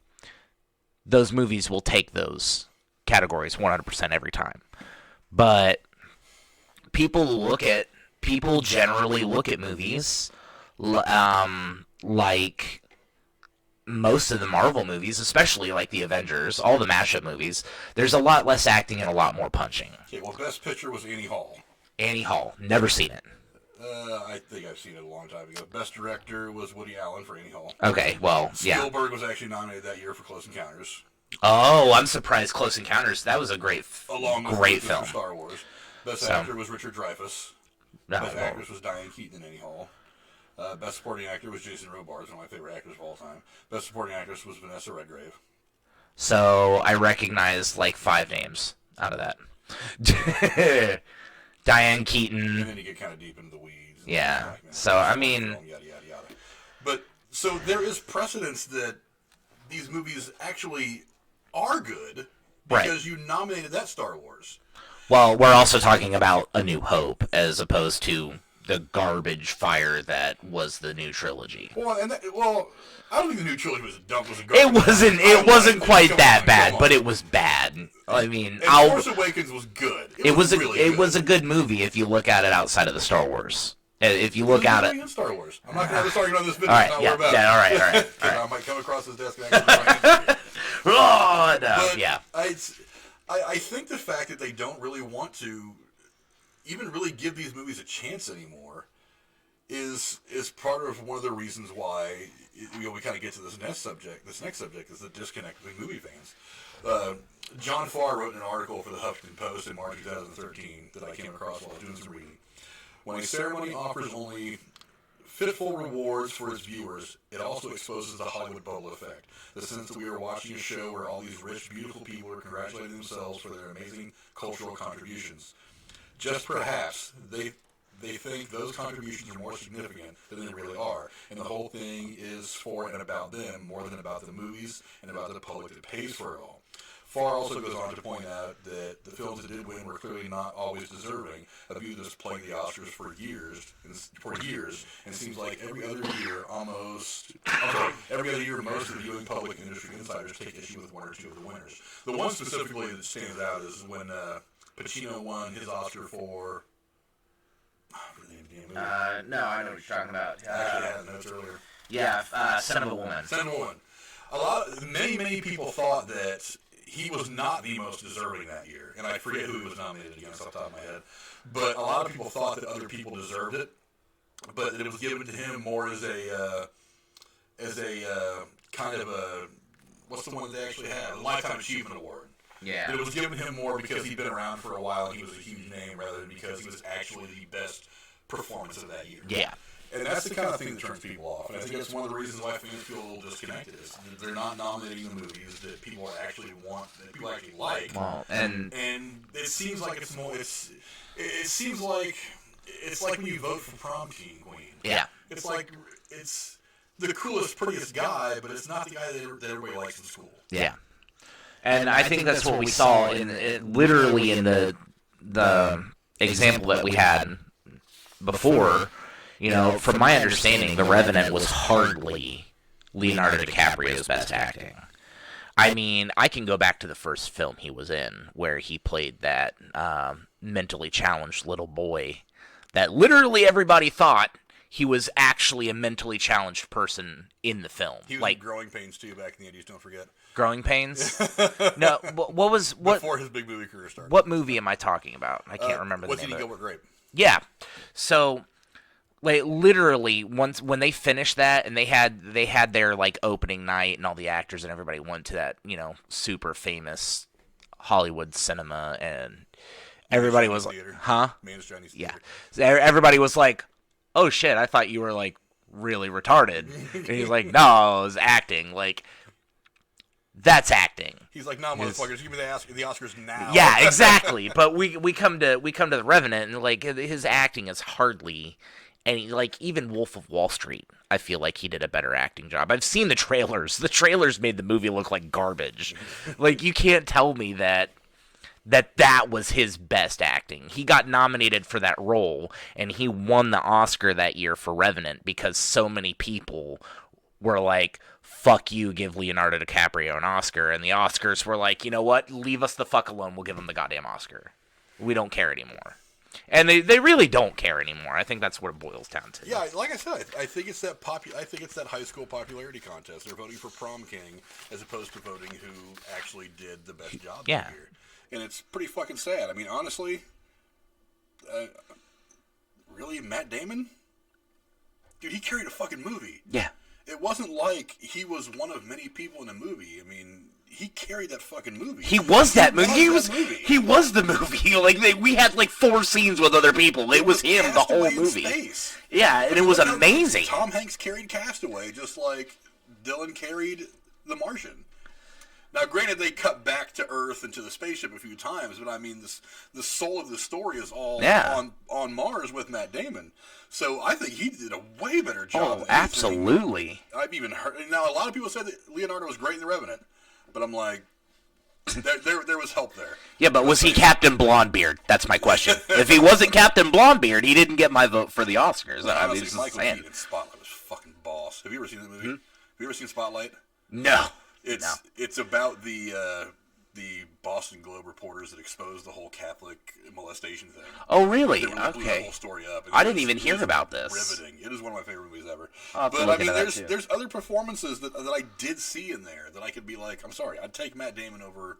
Speaker 2: those movies will take those categories 100% every time. But people generally look at movies like most of the Marvel movies, especially like the Avengers, all the mashup movies. There's a lot less acting and a lot more punching.
Speaker 1: Okay, well, Best Picture was Annie Hall.
Speaker 2: Annie Hall. Never seen it.
Speaker 1: I think I've seen it a long time ago. Best Director was Woody Allen for Annie Hall.
Speaker 2: Okay, well, yeah.
Speaker 1: Spielberg was actually nominated that year for Close Encounters.
Speaker 2: Oh, I'm surprised. Close Encounters. That was a great film.
Speaker 1: Star Wars. Best Actor was Richard Dreyfuss. Best Actress was Diane Keaton in Annie Hall. Best Supporting Actor was Jason Robards, one of my favorite actors of all time. Best Supporting Actress was Vanessa Redgrave.
Speaker 2: So I recognize like 5 names out of that. Diane Keaton.
Speaker 1: And then you get kind of deep into the weeds.
Speaker 2: Yeah. So, I mean...
Speaker 1: Yada, yada, yada. But, so there is precedence that these movies actually are good because you nominated that Star Wars.
Speaker 2: Well, we're also talking about A New Hope as opposed to the garbage fire that was the new trilogy.
Speaker 1: Well, I don't think the new trilogy was a garbage.
Speaker 2: It wasn't quite that bad, but it was bad. I mean,
Speaker 1: Force Awakens was good. It
Speaker 2: was a good movie if you look at it outside of the Star Wars. If you look at it,
Speaker 1: Star Wars. I'm not going to have this argument on this video.
Speaker 2: All right, all right.
Speaker 1: I might come across this desk and actually
Speaker 2: oh no, yeah.
Speaker 1: I think the fact that they don't really want to even really give these movies a chance anymore is part of one of the reasons why we kind of get to this next subject. This next subject is the disconnect between movie fans. John Farr wrote an article for the Huffington Post in March 2013 that I came across while I was doing some reading. When a ceremony offers only fitful rewards for its viewers, it also exposes the Hollywood bubble effect. The sense that we are watching a show where all these rich, beautiful people are congratulating themselves for their amazing cultural contributions. Just perhaps they think those contributions are more significant than they really are, and the whole thing is for and about them more than about the movies and about the public that pays for it all. Farr also goes on to point out that the films that did win were clearly not always deserving, a view that's plagued the Oscars for years, and seems like every other year most of the viewing public and industry insiders take issue with one or two of the winners. The one specifically that stands out is when Pacino won his Oscar for...
Speaker 2: No, I know what you're talking about.
Speaker 1: I actually had the notes earlier.
Speaker 2: Yeah, Son of a Woman.
Speaker 1: Son of a Woman. Many people thought that he was not the most deserving that year, and I forget who he was nominated against off the top of my head. But a lot of people thought that other people deserved it, but that it was given to him more as a kind of a, what's the one that they actually had? A Lifetime Achievement Award.
Speaker 2: Yeah.
Speaker 1: That it was given to him more because he'd been around for a while and he was a huge name rather than because he was actually the best performance of that year.
Speaker 2: Yeah.
Speaker 1: And that's the kind of thing that turns people off. And I think that's one of the reasons why fans feel a little disconnected is that they're not nominating the movies that people actually want, that people actually like.
Speaker 2: Well,
Speaker 1: and it seems like it's more. It seems like it's like when you vote for prom king queen.
Speaker 2: Yeah.
Speaker 1: It's like it's the coolest, prettiest guy, but it's not the guy that everybody likes in school.
Speaker 2: Yeah. And I think that's what we saw literally in the example that we had before. You know, from my understanding, The Revenant was hardly Leonardo DiCaprio's best acting. I mean, I can go back to the first film he was in, where he played that mentally challenged little boy that literally everybody thought he was actually a mentally challenged person in the film.
Speaker 1: He was in Growing Pains, too, back in the 80s, don't forget.
Speaker 2: Growing Pains? No,
Speaker 1: before his big movie career started.
Speaker 2: What movie am I talking about? I can't remember the name of it.
Speaker 1: What's Eating Gilbert Grape?
Speaker 2: Yeah. So, like, literally, when they finished that and they had their, like, opening night and all the actors and everybody went to that, you know, super famous Hollywood cinema, and everybody was like, huh?
Speaker 1: Man's Chinese Theater.
Speaker 2: Yeah. So everybody was like, oh shit, I thought you were, like, really retarded. And he's like, no, I was acting. Like, that's acting.
Speaker 1: He's like, no, motherfuckers, give me the Oscars now.
Speaker 2: Yeah, exactly. But we come to The Revenant, and, like, his acting is hardly any, like, even Wolf of Wall Street, I feel like he did a better acting job. I've seen the trailers. The trailers made the movie look like garbage. Like, you can't tell me that was his best acting. He got nominated for that role, and he won the Oscar that year for Revenant because so many people were like, fuck you, give Leonardo DiCaprio an Oscar. And the Oscars were like, you know what? Leave us the fuck alone. We'll give him the goddamn Oscar. We don't care anymore. And they really don't care anymore. I think that's what it boils down to.
Speaker 1: Yeah, like I said, I think it's that high school popularity contest. They're voting for prom king as opposed to voting who actually did the best job that year. And it's pretty fucking sad. I mean, honestly, really, Matt Damon? Dude, he carried a fucking movie.
Speaker 2: Yeah.
Speaker 1: It wasn't like he was one of many people in the movie. I mean, he carried that fucking movie.
Speaker 2: He was that movie. He was the movie. Like, we had like 4 scenes with other people. It was him the whole movie. Yeah, and it was amazing.
Speaker 1: Tom Hanks carried Castaway just like Dylan carried The Martian. Now, granted, they cut back to Earth and to the spaceship a few times, but I mean, the soul of the story is all on Mars with Matt Damon. So I think he did a way better job.
Speaker 2: Oh, absolutely.
Speaker 1: I've even heard. Now, a lot of people said that Leonardo was great in The Revenant, but I'm like, there was help there.
Speaker 2: Yeah, but was he Captain Blondebeard? That's my question. If he wasn't Captain Blondebeard, he didn't get my vote for the Oscars.
Speaker 1: Well, I mean, Michael Keaton in Spotlight was fucking boss. Have you ever seen that movie? Have you ever seen Spotlight?
Speaker 2: No.
Speaker 1: It's about the Boston Globe reporters that exposed the whole Catholic molestation thing.
Speaker 2: Oh, really?
Speaker 1: Blew the whole story up.
Speaker 2: I didn't even hear about this.
Speaker 1: Riveting. It is one of my favorite movies ever.
Speaker 2: But I mean,
Speaker 1: there's other performances that I did see in there that I could be like, I'm sorry, I'd take Matt Damon over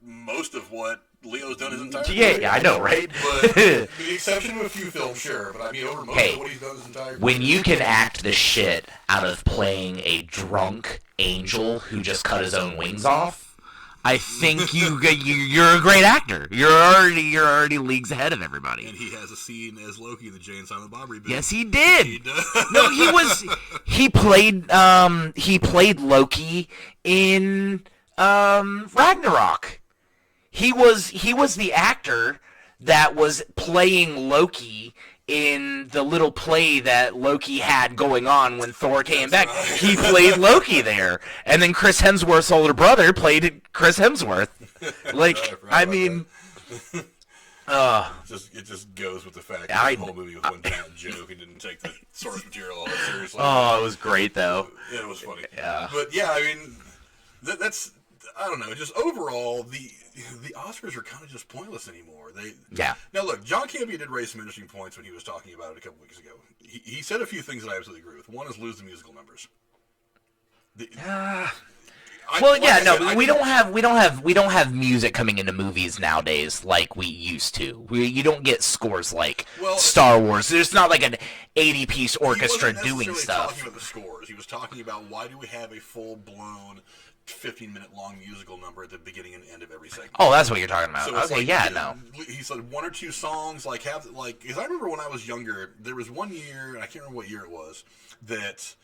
Speaker 1: most of what Leo's done his entire career.
Speaker 2: Yeah, I know, right?
Speaker 1: But with the exception of a few films, sure. But I mean, over most of what he's done his entire career.
Speaker 2: When you can act the shit out of playing a drunk angel who just cut his own wings off, I think you're a great actor. You're already leagues ahead of everybody.
Speaker 1: And he has a scene as Loki in the Jay and Silent Bob reboot.
Speaker 2: Yes, he did. No, he played Loki in Ragnarok. He was the actor that was playing Loki in the little play that Loki had going on when Thor came back. He played Loki there. And then Chris Hemsworth's older brother played Chris Hemsworth. Like, I mean...
Speaker 1: It just goes with the fact that the whole movie was one giant joke and didn't take the source material all that seriously.
Speaker 2: Oh, it was great, though.
Speaker 1: It was funny.
Speaker 2: Yeah.
Speaker 1: But, yeah, I mean, that's... I don't know. Just overall, the Oscars are kind of just pointless anymore. Now, look, John Campea did raise some interesting points when he was talking about it a couple weeks ago. He said a few things that I absolutely agree with. One is lose the musical numbers.
Speaker 2: We don't have music coming into movies nowadays like we used to. You don't get scores like Star Wars. There's not like an 80-piece orchestra doing stuff.
Speaker 1: He wasn't necessarily talking about the scores. He was talking about why do we have a full-blown 15-minute long musical number at the beginning and end of every segment.
Speaker 2: Oh, that's what you're talking about.
Speaker 1: So it's
Speaker 2: okay,
Speaker 1: like,
Speaker 2: yeah,
Speaker 1: you know, he said 1 or 2 songs, like, because I remember when I was younger, there was one year, and I can't remember what year it was, that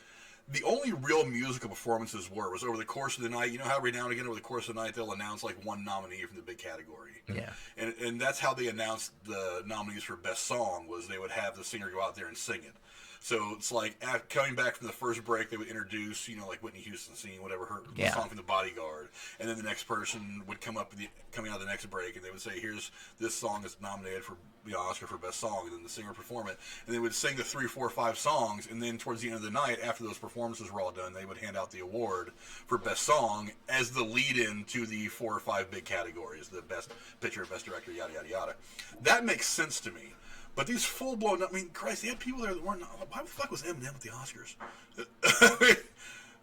Speaker 1: the only real musical performances was over the course of the night. You know how every now and again over the course of the night they'll announce like one nominee from the big category.
Speaker 2: Yeah.
Speaker 1: And that's how they announced the nominees for Best Song, was they would have the singer go out there and sing it. So it's like coming back from the first break, they would introduce, you know, like Whitney Houston singing whatever her song from The Bodyguard, and then the next person would coming out of the next break, and they would say, "Here's this song is nominated for the Oscar for Best Song," and then the singer would perform it, and they would sing the 3, 4, 5 songs, and then towards the end of the night, after those performances were all done, they would hand out the award for Best Song as the lead-in to the 4 or 5 big categories: the Best Picture, Best Director, yada yada yada. That makes sense to me. But these full-blown, I mean, Christ, they had people there that weren't, why the fuck was Eminem at the Oscars?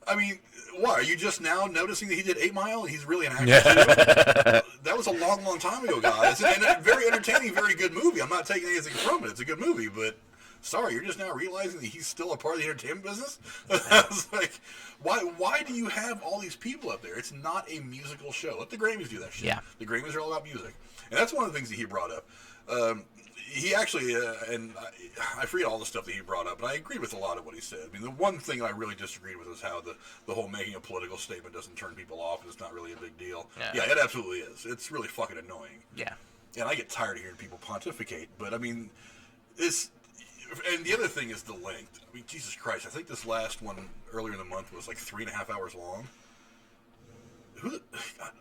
Speaker 1: I mean, why? Are you just now noticing that he did 8 Mile and he's really an actor too? That was a long, long time ago, guys. And a very entertaining, very good movie. I'm not taking anything from it. It's a good movie, but sorry, you're just now realizing that he's still a part of the entertainment business? It's like, why do you have all these people up there? It's not a musical show. Let the Grammys do that shit.
Speaker 2: Yeah.
Speaker 1: The Grammys are all about music. And that's one of the things that he brought up. He actually, and I forget all the stuff that he brought up, but I agreed with a lot of what he said. I mean, the one thing I really disagreed with is how the whole making a political statement doesn't turn people off, and it's not really a big deal. Yeah, it absolutely is. It's really fucking annoying.
Speaker 2: Yeah.
Speaker 1: And I get tired of hearing people pontificate, but I mean, and the other thing is the length. I mean, Jesus Christ, I think this last one earlier in the month was like 3.5 hours long.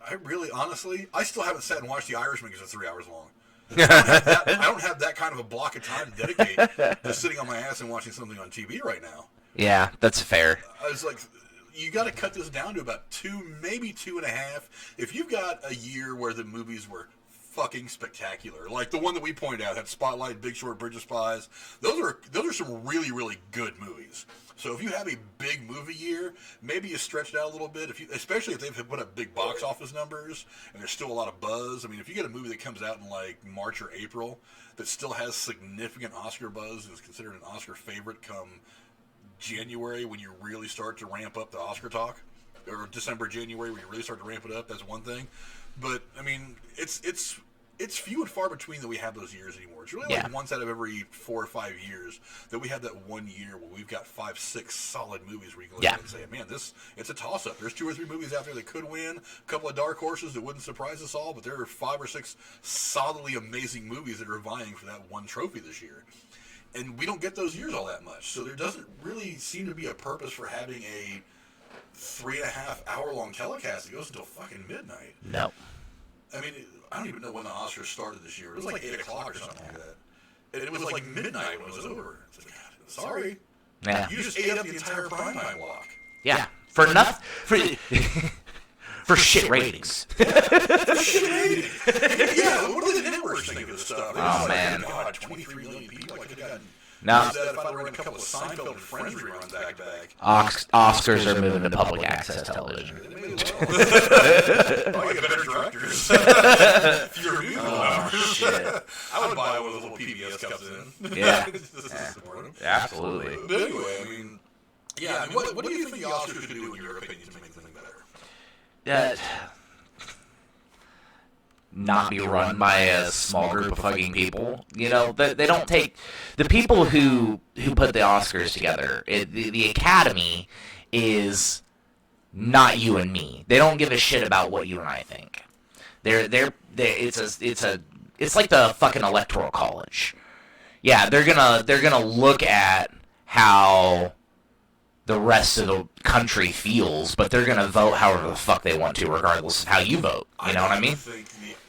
Speaker 1: I really, honestly, I still haven't sat and watched The Irishman because it's 3 hours long. I don't have that kind of a block of time to dedicate to sitting on my ass and watching something on TV right now.
Speaker 2: Yeah, that's fair.
Speaker 1: I was like, you got to cut this down to about 2, maybe 2.5. If you've got a year where the movies were fucking spectacular, like the one that we pointed out had Spotlight, Big Short, Bridge of Spies, those are some really, really good movies. So if you have a big movie year, maybe you stretch it out a little bit. Especially if they've put up big box office numbers and there's still a lot of buzz. I mean, if you get a movie that comes out in like March or April that still has significant Oscar buzz and is considered an Oscar favorite come January, when you really start to ramp up the Oscar talk, or December, January, when you really start to ramp it up, that's one thing. But I mean, it's few and far between that we have those years anymore. It's really like once out of every 4 or 5 years that we have that one year where we've got 5, 6 solid movies where you can look at it and say, man, it's a toss-up. There's 2 or 3 movies out there that could win, a couple of dark horses that wouldn't surprise us all, but there are 5 or 6 solidly amazing movies that are vying for that one trophy this year. And we don't get those years all that much. So there doesn't really seem to be a purpose for having a 3.5 hour long telecast that goes until fucking midnight.
Speaker 2: No.
Speaker 1: I mean, I don't even know when the Oscars started this year. It was like 8 o'clock or something like that. And it was like midnight when it was over. It's like, God, sorry.
Speaker 2: Yeah.
Speaker 1: You just ate up the entire primetime block.
Speaker 2: Yeah. For enough. For shit ratings.
Speaker 1: For shit ratings. Yeah, what do the networks think of this stuff?
Speaker 2: Oh, man.
Speaker 1: God, 23 million people. Like, God.
Speaker 2: No.
Speaker 1: If I were in a couple of Seinfeld and Friends reruns back to back.
Speaker 2: Oscars are moving to public access television.
Speaker 1: I get better directors. Fewer musical numbers. I would buy one of those little PBS cups in.
Speaker 2: Yeah.
Speaker 1: Absolutely. But anyway, I mean, I mean, what do you think the Oscars could do, in your opinion, to make the thing better?
Speaker 2: Not be run by a small group of fucking people. You know, they don't take the people who put the Oscars together. The Academy is not you and me. They don't give a shit about what you and I think. It's like the fucking electoral college. Yeah, they're gonna look at how the rest of the country feels, but they're gonna vote however the fuck they want to, regardless of how you vote. You know what I mean?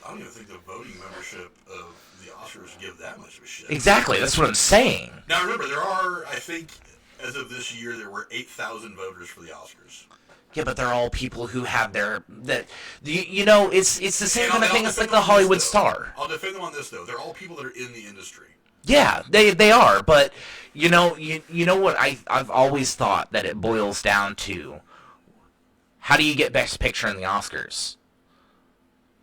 Speaker 1: I don't even think the voting membership of the Oscars give that much of a shit.
Speaker 2: Exactly, that's what I'm saying.
Speaker 1: Now remember, there are, I think, as of this year, there were 8,000 voters for the Oscars.
Speaker 2: Yeah, but they're all people who have you know, it's the same kind of thing as like the Hollywood star.
Speaker 1: I'll defend them on this though. They're all people that are in the industry.
Speaker 2: Yeah, they are, but you know what I've always thought that it boils down to: how do you get Best Picture in the Oscars?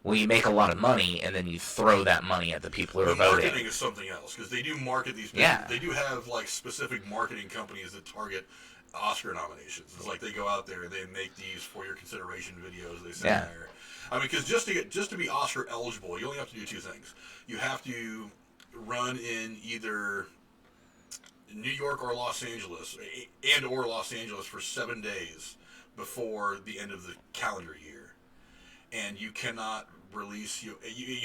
Speaker 2: Well, you make a lot of money, and then you throw that money at the people who are voting.
Speaker 1: Marketing is something else, because they do market these.
Speaker 2: Yeah.
Speaker 1: They do have like specific marketing companies that target Oscar nominations. It's like they go out there and they make these for your consideration videos. They send there. I mean, because just to be Oscar eligible, you only have to do two things. You have to run in either New York or Los Angeles, or Los Angeles for 7 days before the end of the calendar year, and you cannot release. You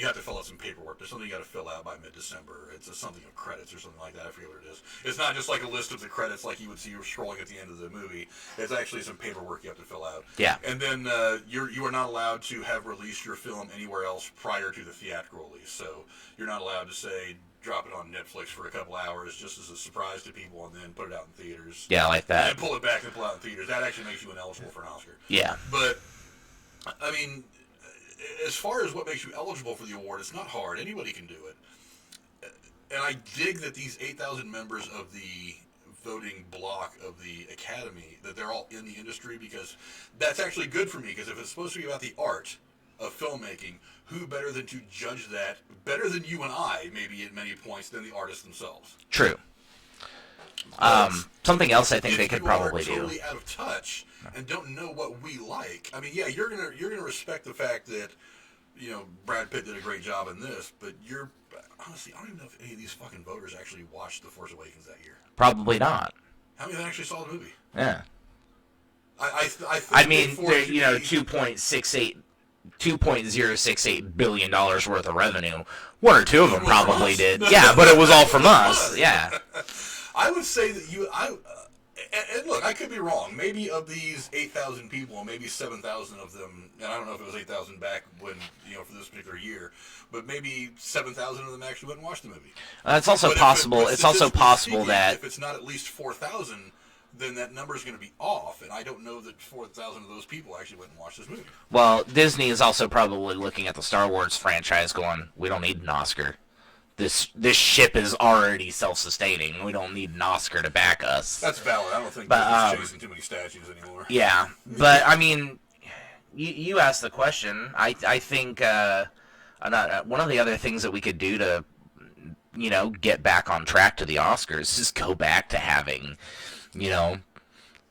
Speaker 1: have to fill out some paperwork. There's something you got to fill out by mid-December. It's something of credits or something like that. I forget what it is. It's not just like a list of the credits like you would see scrolling at the end of the movie. It's actually some paperwork you have to fill out.
Speaker 2: Yeah.
Speaker 1: And then you are not allowed to have released your film anywhere else prior to the theatrical release. So you're not allowed to say drop it on Netflix for a couple hours just as a surprise to people and then put it out in theaters.
Speaker 2: Yeah, like that.
Speaker 1: And then pull it back and pull it out in theaters. That actually makes you ineligible for an Oscar.
Speaker 2: Yeah.
Speaker 1: But I mean, as far as what makes you eligible for the award, it's not hard. Anybody can do it. And I dig that these 8,000 members of the voting block of the Academy, that they're all in the industry, because that's actually good for me, because if it's supposed to be about the art of filmmaking, who better than to judge that, better than you and I, maybe at many points, than the artists themselves?
Speaker 2: True. Something else I think they could probably do.
Speaker 1: If you are totally out of touch and don't know what we like, I mean, yeah, you're gonna respect the fact that, you know, Brad Pitt did a great job in this, but honestly, I don't even know if any of these fucking voters actually watched The Force Awakens that year.
Speaker 2: Probably not.
Speaker 1: How many of them actually saw the movie?
Speaker 2: Yeah.
Speaker 1: I
Speaker 2: mean, you know, $2.068 billion worth of revenue. One or two of them probably did. Yeah, but it was all from us. Yeah.
Speaker 1: I would say that and look, I could be wrong. Maybe of these 8,000 people, maybe 7,000 of them, and I don't know if it was 8,000 back when, you know, for this particular year, but maybe 7,000 of them actually went and watched the movie.
Speaker 2: It's also possible. It's also possible that
Speaker 1: if it's not at least 4,000, then that number is going to be off, and I don't know that 4,000 of those people actually went and watched this movie.
Speaker 2: Well, Disney is also probably looking at the Star Wars franchise going, we don't need an Oscar. This ship is already self-sustaining. We don't need an Oscar to back us.
Speaker 1: That's valid. I don't think Disney's chasing too many statues anymore.
Speaker 2: Yeah, but, I mean, you asked the question. I think one of the other things that we could do to, you know, get back on track to the Oscars is go back to having, you know,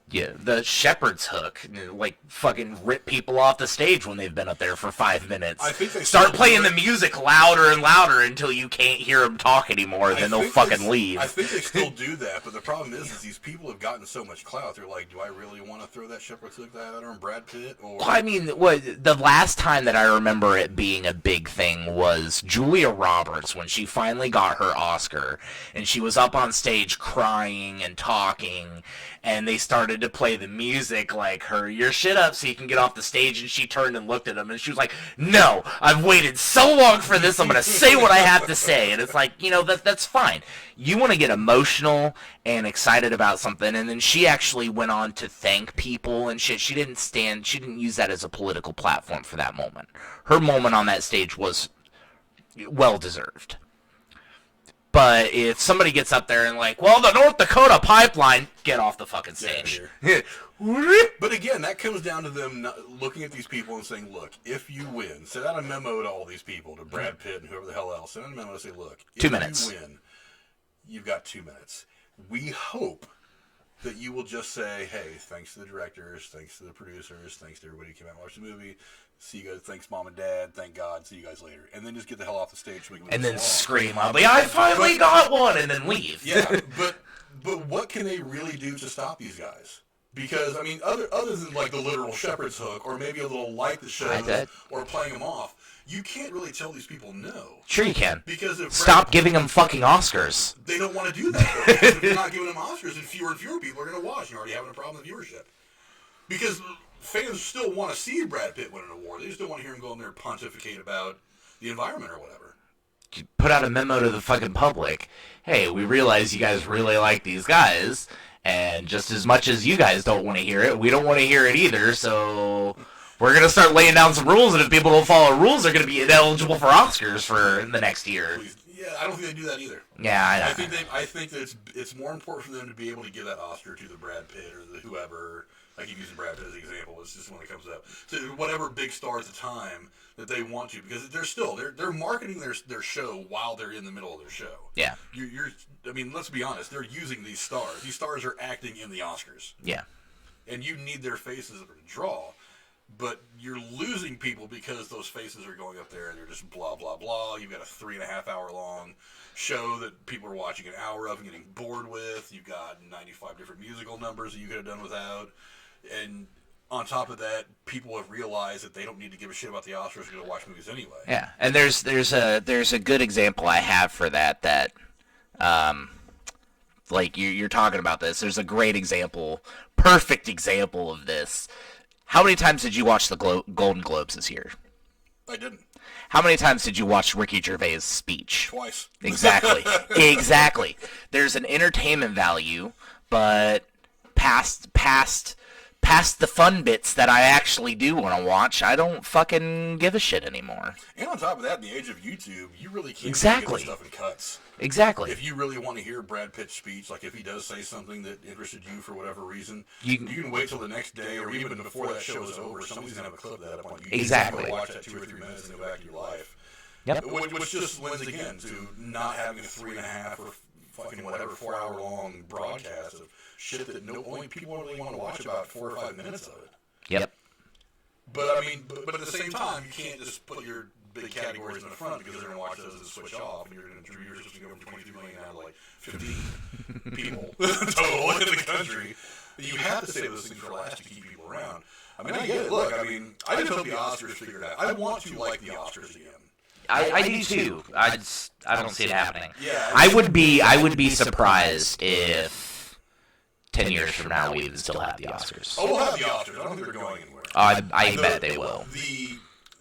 Speaker 2: the shepherd's hook, like fucking rip people off the stage when they've been up there for 5 minutes.
Speaker 1: I think they
Speaker 2: start playing the music louder and louder until you can't hear them talk anymore, and then they'll fucking leave.
Speaker 1: I think they still do that, but the problem is these people have gotten so much clout. They're like, do I really want to throw that shepherd's hook at her and Brad Pitt? Or
Speaker 2: I mean, the last time that I remember it being a big thing was Julia Roberts when she finally got her Oscar, and she was up on stage crying and talking, and they started to play the music like, hurry your shit up so you can get off the stage, and she turned and looked at him, and she was like, no, I've waited so long for this, I'm going to say what I have to say. And it's like, you know, that's fine. You want to get emotional and excited about something, and then she actually went on to thank people and shit. She didn't use that as a political platform for that moment. Her moment on that stage was well-deserved. But if somebody gets up there and like, well, the North Dakota pipeline, get off the fucking stage.
Speaker 1: But again, that comes down to them looking at these people and saying, look, if you win, send out a memo to all these people, to Brad Pitt and whoever the hell else, send out a memo to say, look, if
Speaker 2: 2 minutes.
Speaker 1: you win, you've got 2 minutes. We hope that you will just say, hey, thanks to the directors, thanks to the producers, thanks to everybody who came out and watched the movie. See you guys. Thanks, Mom and Dad. Thank God. See you guys later. And then just get the hell off the stage. So we can
Speaker 2: and then scream loudly, I finally got one, and then leave.
Speaker 1: Yeah, but what can they really do to stop these guys? Because, I mean, other than like the literal shepherd's hook, or maybe a little light that shows, or playing them off, you can't really tell these people no.
Speaker 2: Sure you can.
Speaker 1: Because if
Speaker 2: stop giving them fucking Oscars.
Speaker 1: They don't want to do that. If you're not giving them Oscars, and fewer people are going to watch. You're already having a problem with viewership. Because fans still want to see Brad Pitt win an award. They just don't want to hear him go in there and pontificate about the environment or whatever.
Speaker 2: Put out a memo to the fucking public. Hey, we realize you guys really like these guys, and just as much as you guys don't want to hear it, we don't want to hear it either, so we're going to start laying down some rules, and if people don't follow rules, they're going to be ineligible for Oscars for the next year.
Speaker 1: Yeah, I don't think they do that either.
Speaker 2: Yeah, I know.
Speaker 1: I think that it's more important for them to be able to give that Oscar to the Brad Pitt or the whoever I keep using Brad Pitt as an example. It's just one that comes up. So whatever big star at the time that they want to, because they're marketing their show while they're in the middle of their show.
Speaker 2: Yeah.
Speaker 1: I mean, let's be honest. They're using these stars. These stars are acting in the Oscars.
Speaker 2: Yeah.
Speaker 1: And you need their faces to draw. But you're losing people because those faces are going up there and they're just blah, blah, blah. You've got a 3.5 hour long show that people are watching an hour of and getting bored with. You've got 95 different musical numbers that you could have done without. And on top of that, people have realized that they don't need to give a shit about the Oscars. They're going to watch movies anyway.
Speaker 2: Yeah, and there's a good example I have for that like you're talking about this. There's a great example, perfect example of this. How many times did you watch the Golden Globes this year?
Speaker 1: I didn't.
Speaker 2: How many times did you watch Ricky Gervais' speech?
Speaker 1: Twice.
Speaker 2: Exactly. Exactly. There's an entertainment value, but past the fun bits that I actually do want to watch, I don't fucking give a shit anymore.
Speaker 1: And on top of that, in the age of YouTube, you really can't get this stuff in cuts.
Speaker 2: Exactly.
Speaker 1: If you really want to hear Brad Pitt's speech, like if he does say something that interested you for whatever reason, you can wait till the next day or even before that show is over. Somebody's going to have a clip of that up on YouTube.
Speaker 2: Exactly.
Speaker 1: You can watch that 2 or 3 minutes and go back to your life.
Speaker 2: Yep.
Speaker 1: Which just lends again to not having a 3.5 or fucking whatever 4 hour long broadcast of shit that only people really want to watch about 4 or 5 minutes of it.
Speaker 2: Yep.
Speaker 1: But I mean, but at the same time, you can't just put your big categories in the front because they're going to watch those and switch off, and you're supposed to go from 23 million down to like 15 people total in the country. You have to say those things for last to keep people around. I mean, I get it. Look, I mean, I just hope the Oscars figure it out. I want to like the Oscars again.
Speaker 2: I do too. I don't see it happening.
Speaker 1: Yeah,
Speaker 2: I would be surprised if 10 years from now we would still have the Oscars.
Speaker 1: Oh, we'll have the Oscars. I don't think they're going anywhere.
Speaker 2: I bet they will.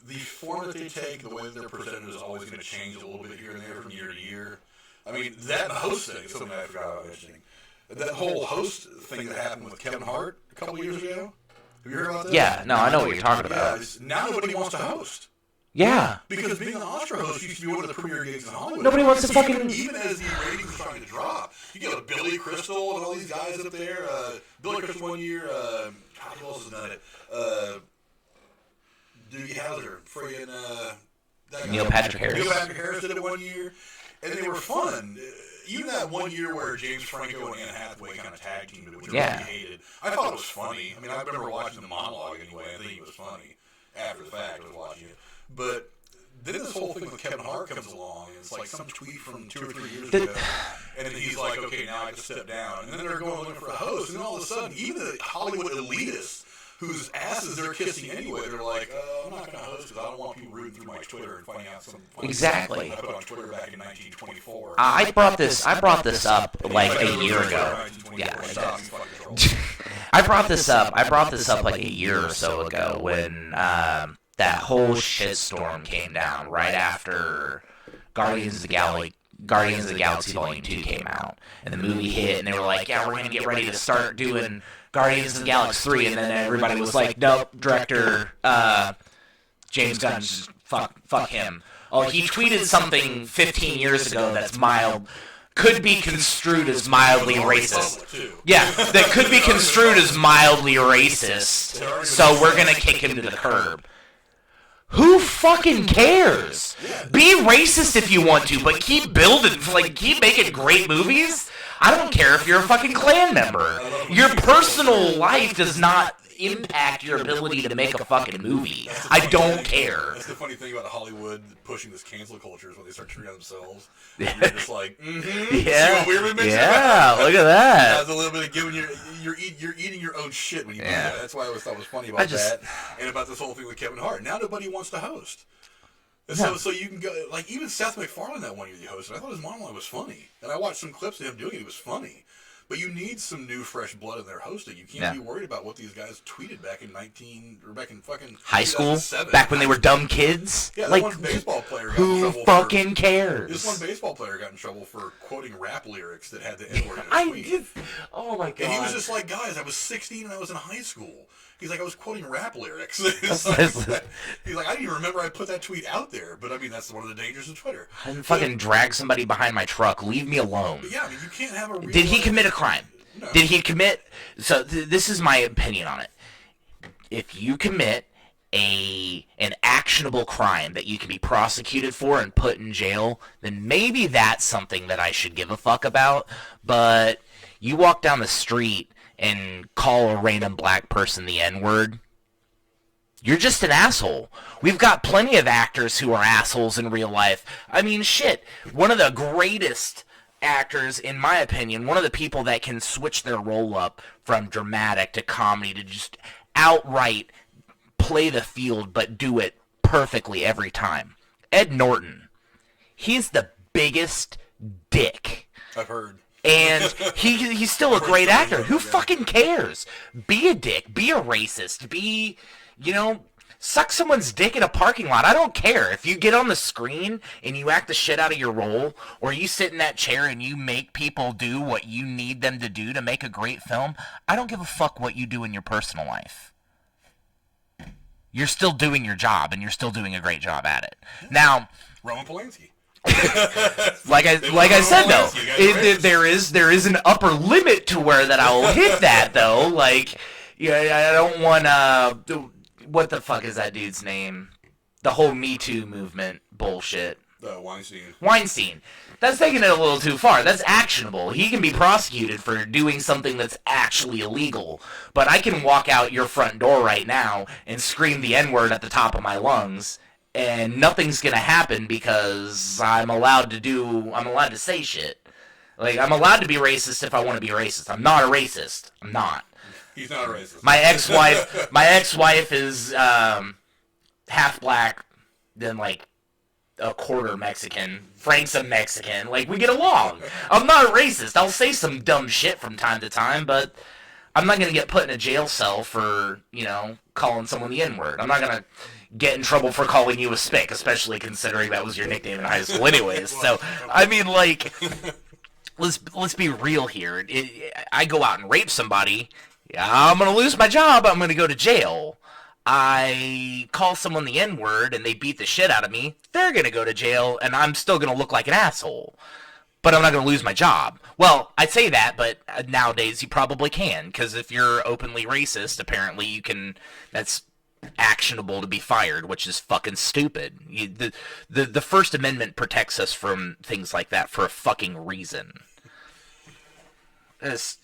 Speaker 1: The form that they take, the way that they're presented, is always going to change a little bit here and there from year to year. I mean, that host thing is something I forgot about mentioning. That whole host thing that happened with Kevin Hart a couple years ago. Have you heard about that?
Speaker 2: Yeah, no, I know what you're talking about.
Speaker 1: Now nobody wants to host.
Speaker 2: Yeah.
Speaker 1: Because being an Oscar host used to be one of the premier gigs in Hollywood.
Speaker 2: Nobody wants to fucking...
Speaker 1: Even as the ratings are starting to drop. You get Billy Crystal and all these guys up there. Billy Crystal one year. Who else has done it? Doogie Howser. Friggin'
Speaker 2: Neil Patrick Harris.
Speaker 1: Neil Patrick Harris did it one year. And they were fun. Even that one year where James Franco and Anne Hathaway kind of tag teamed it, which I really hated. I thought it was funny. I mean, I remember watching the monologue anyway. I think it was funny. After the fact, I was watching it. But then this whole thing with Kevin Hart comes along, and it's like some tweet from 2 or 3 years ago, and then he's like, okay, now I have to step down. And then they're going looking for a host, and then all of a sudden, even the Hollywood elitists, whose asses they're kissing anyway, they're like, I'm not going to host because I don't want people rooting through my Twitter and finding out some funny
Speaker 2: exactly.
Speaker 1: stuff I put on Twitter back in 1924.
Speaker 2: I brought this up like a year ago. Yeah. I brought this up like a year or so ago when that whole shitstorm came down right after Guardians of the Galaxy Volume 2 came out, and the movie hit, and they were like, yeah, we're going to get ready to start doing Guardians of the Galaxy 3, and then everybody was like, nope, director James Gunn, fuck him. Oh, he tweeted something 15 years ago that's could be construed as mildly racist. Yeah, that could be construed as mildly racist, so we're going to kick him to the curb. Who fucking cares? Be racist if you want to, but keep building, keep making great movies. I don't care if you're a fucking Klan member. Your personal life does not impact your ability to make a fucking movie. I don't care.
Speaker 1: That's the funny thing about Hollywood pushing this cancel culture is when they start treating themselves. You're just like,
Speaker 2: yeah,
Speaker 1: see what we're mixing
Speaker 2: yeah, look at that.
Speaker 1: That's a little bit of giving you're eating your own shit when you do that. That's why I always thought it was funny about that and about this whole thing with Kevin Hart. Now nobody wants to host. And so you can go, like, even Seth MacFarlane that one year he hosted, I thought his monologue was funny. And I watched some clips of him doing it. It was funny. But you need some new, fresh blood in their hosting. You can't be worried about what these guys tweeted back in fucking
Speaker 2: high school, back when they were dumb kids.
Speaker 1: Yeah, like one baseball player got in trouble.
Speaker 2: Who fucking cares?
Speaker 1: This one baseball player got in trouble for quoting rap lyrics that had the N-word in his tweet.
Speaker 2: Oh my god!
Speaker 1: And he was just like, guys, I was 16 and I was in high school. He's like, I was quoting rap lyrics. He's like, I didn't even remember I put that tweet out there. But I mean, that's one of the dangers of Twitter.
Speaker 2: I didn't fucking drag somebody behind my truck. Leave me alone.
Speaker 1: But yeah, I mean, you can't have a real
Speaker 2: Did he commit a crime? Did he commit? So this is my opinion on it. If you commit an actionable crime that you can be prosecuted for and put in jail, then maybe that's something that I should give a fuck about. But you walk down the street and call a random black person the N-word, you're just an asshole. We've got plenty of actors who are assholes in real life. I mean, shit, one of the greatest actors, in my opinion, one of the people that can switch their role up from dramatic to comedy to just outright play the field but do it perfectly every time. Ed Norton. He's the biggest dick.
Speaker 1: I've heard.
Speaker 2: And he's still a great actor. Who fucking cares? Be a dick. Be a racist. Be, suck someone's dick in a parking lot. I don't care. If you get on the screen and you act the shit out of your role, or you sit in that chair and you make people do what you need them to do to make a great film, I don't give a fuck what you do in your personal life. You're still doing your job, and you're still doing a great job at it. Now,
Speaker 1: Roman Polanski.
Speaker 2: like I said though, there is an upper limit to where that I will hit that though. Like, I don't want what the fuck is that dude's name? The whole Me Too movement bullshit. Weinstein. That's taking it a little too far. That's actionable. He can be prosecuted for doing something that's actually illegal. But I can walk out your front door right now and scream the N-word at the top of my lungs, and nothing's gonna happen because I'm allowed to say shit. Like, I'm allowed to be racist if I want to be racist. I'm not a racist. I'm not.
Speaker 1: He's not a racist.
Speaker 2: My ex-wife is half black, then like a quarter Mexican. Frank's a Mexican. Like, we get along. I'm not a racist. I'll say some dumb shit from time to time, but I'm not gonna get put in a jail cell for, calling someone the N-word. I'm not gonna get in trouble for calling you a spick, especially considering that was your nickname in high school anyways. So, I mean, like, let's be real here. I go out and rape somebody, I'm going to lose my job, I'm going to go to jail. I call someone the N-word and they beat the shit out of me, they're going to go to jail, and I'm still going to look like an asshole. But I'm not going to lose my job. Well, I say that, but nowadays you probably can, because if you're openly racist, apparently you can, that's actionable to be fired, which is fucking stupid. The First Amendment protects us from things like that for a fucking reason. This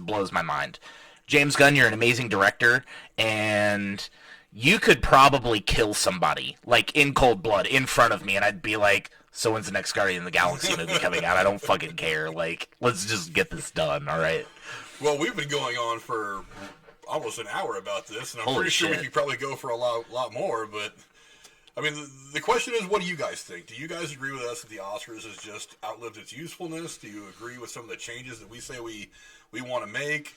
Speaker 2: blows my mind. James Gunn, you're an amazing director, and you could probably kill somebody, like, in cold blood, in front of me, and I'd be like, so when's the next Guardian of the Galaxy movie coming out? I don't fucking care. Like, let's just get this done, alright?
Speaker 1: Well, we've been going on for almost an hour about this, and I'm pretty sure we could probably go for a lot more, but, I mean, the question is, what do you guys think? Do you guys agree with us that the Oscars has just outlived its usefulness? Do you agree with some of the changes that we say we want to make?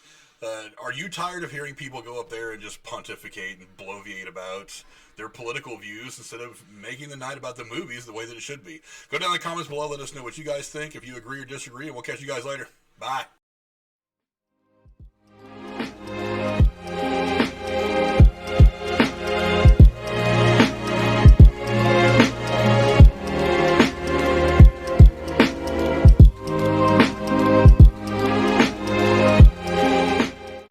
Speaker 1: Are you tired of hearing people go up there and just pontificate and bloviate about their political views instead of making the night about the movies the way that it should be? Go down in the comments below, let us know what you guys think, if you agree or disagree, and we'll catch you guys later. Bye.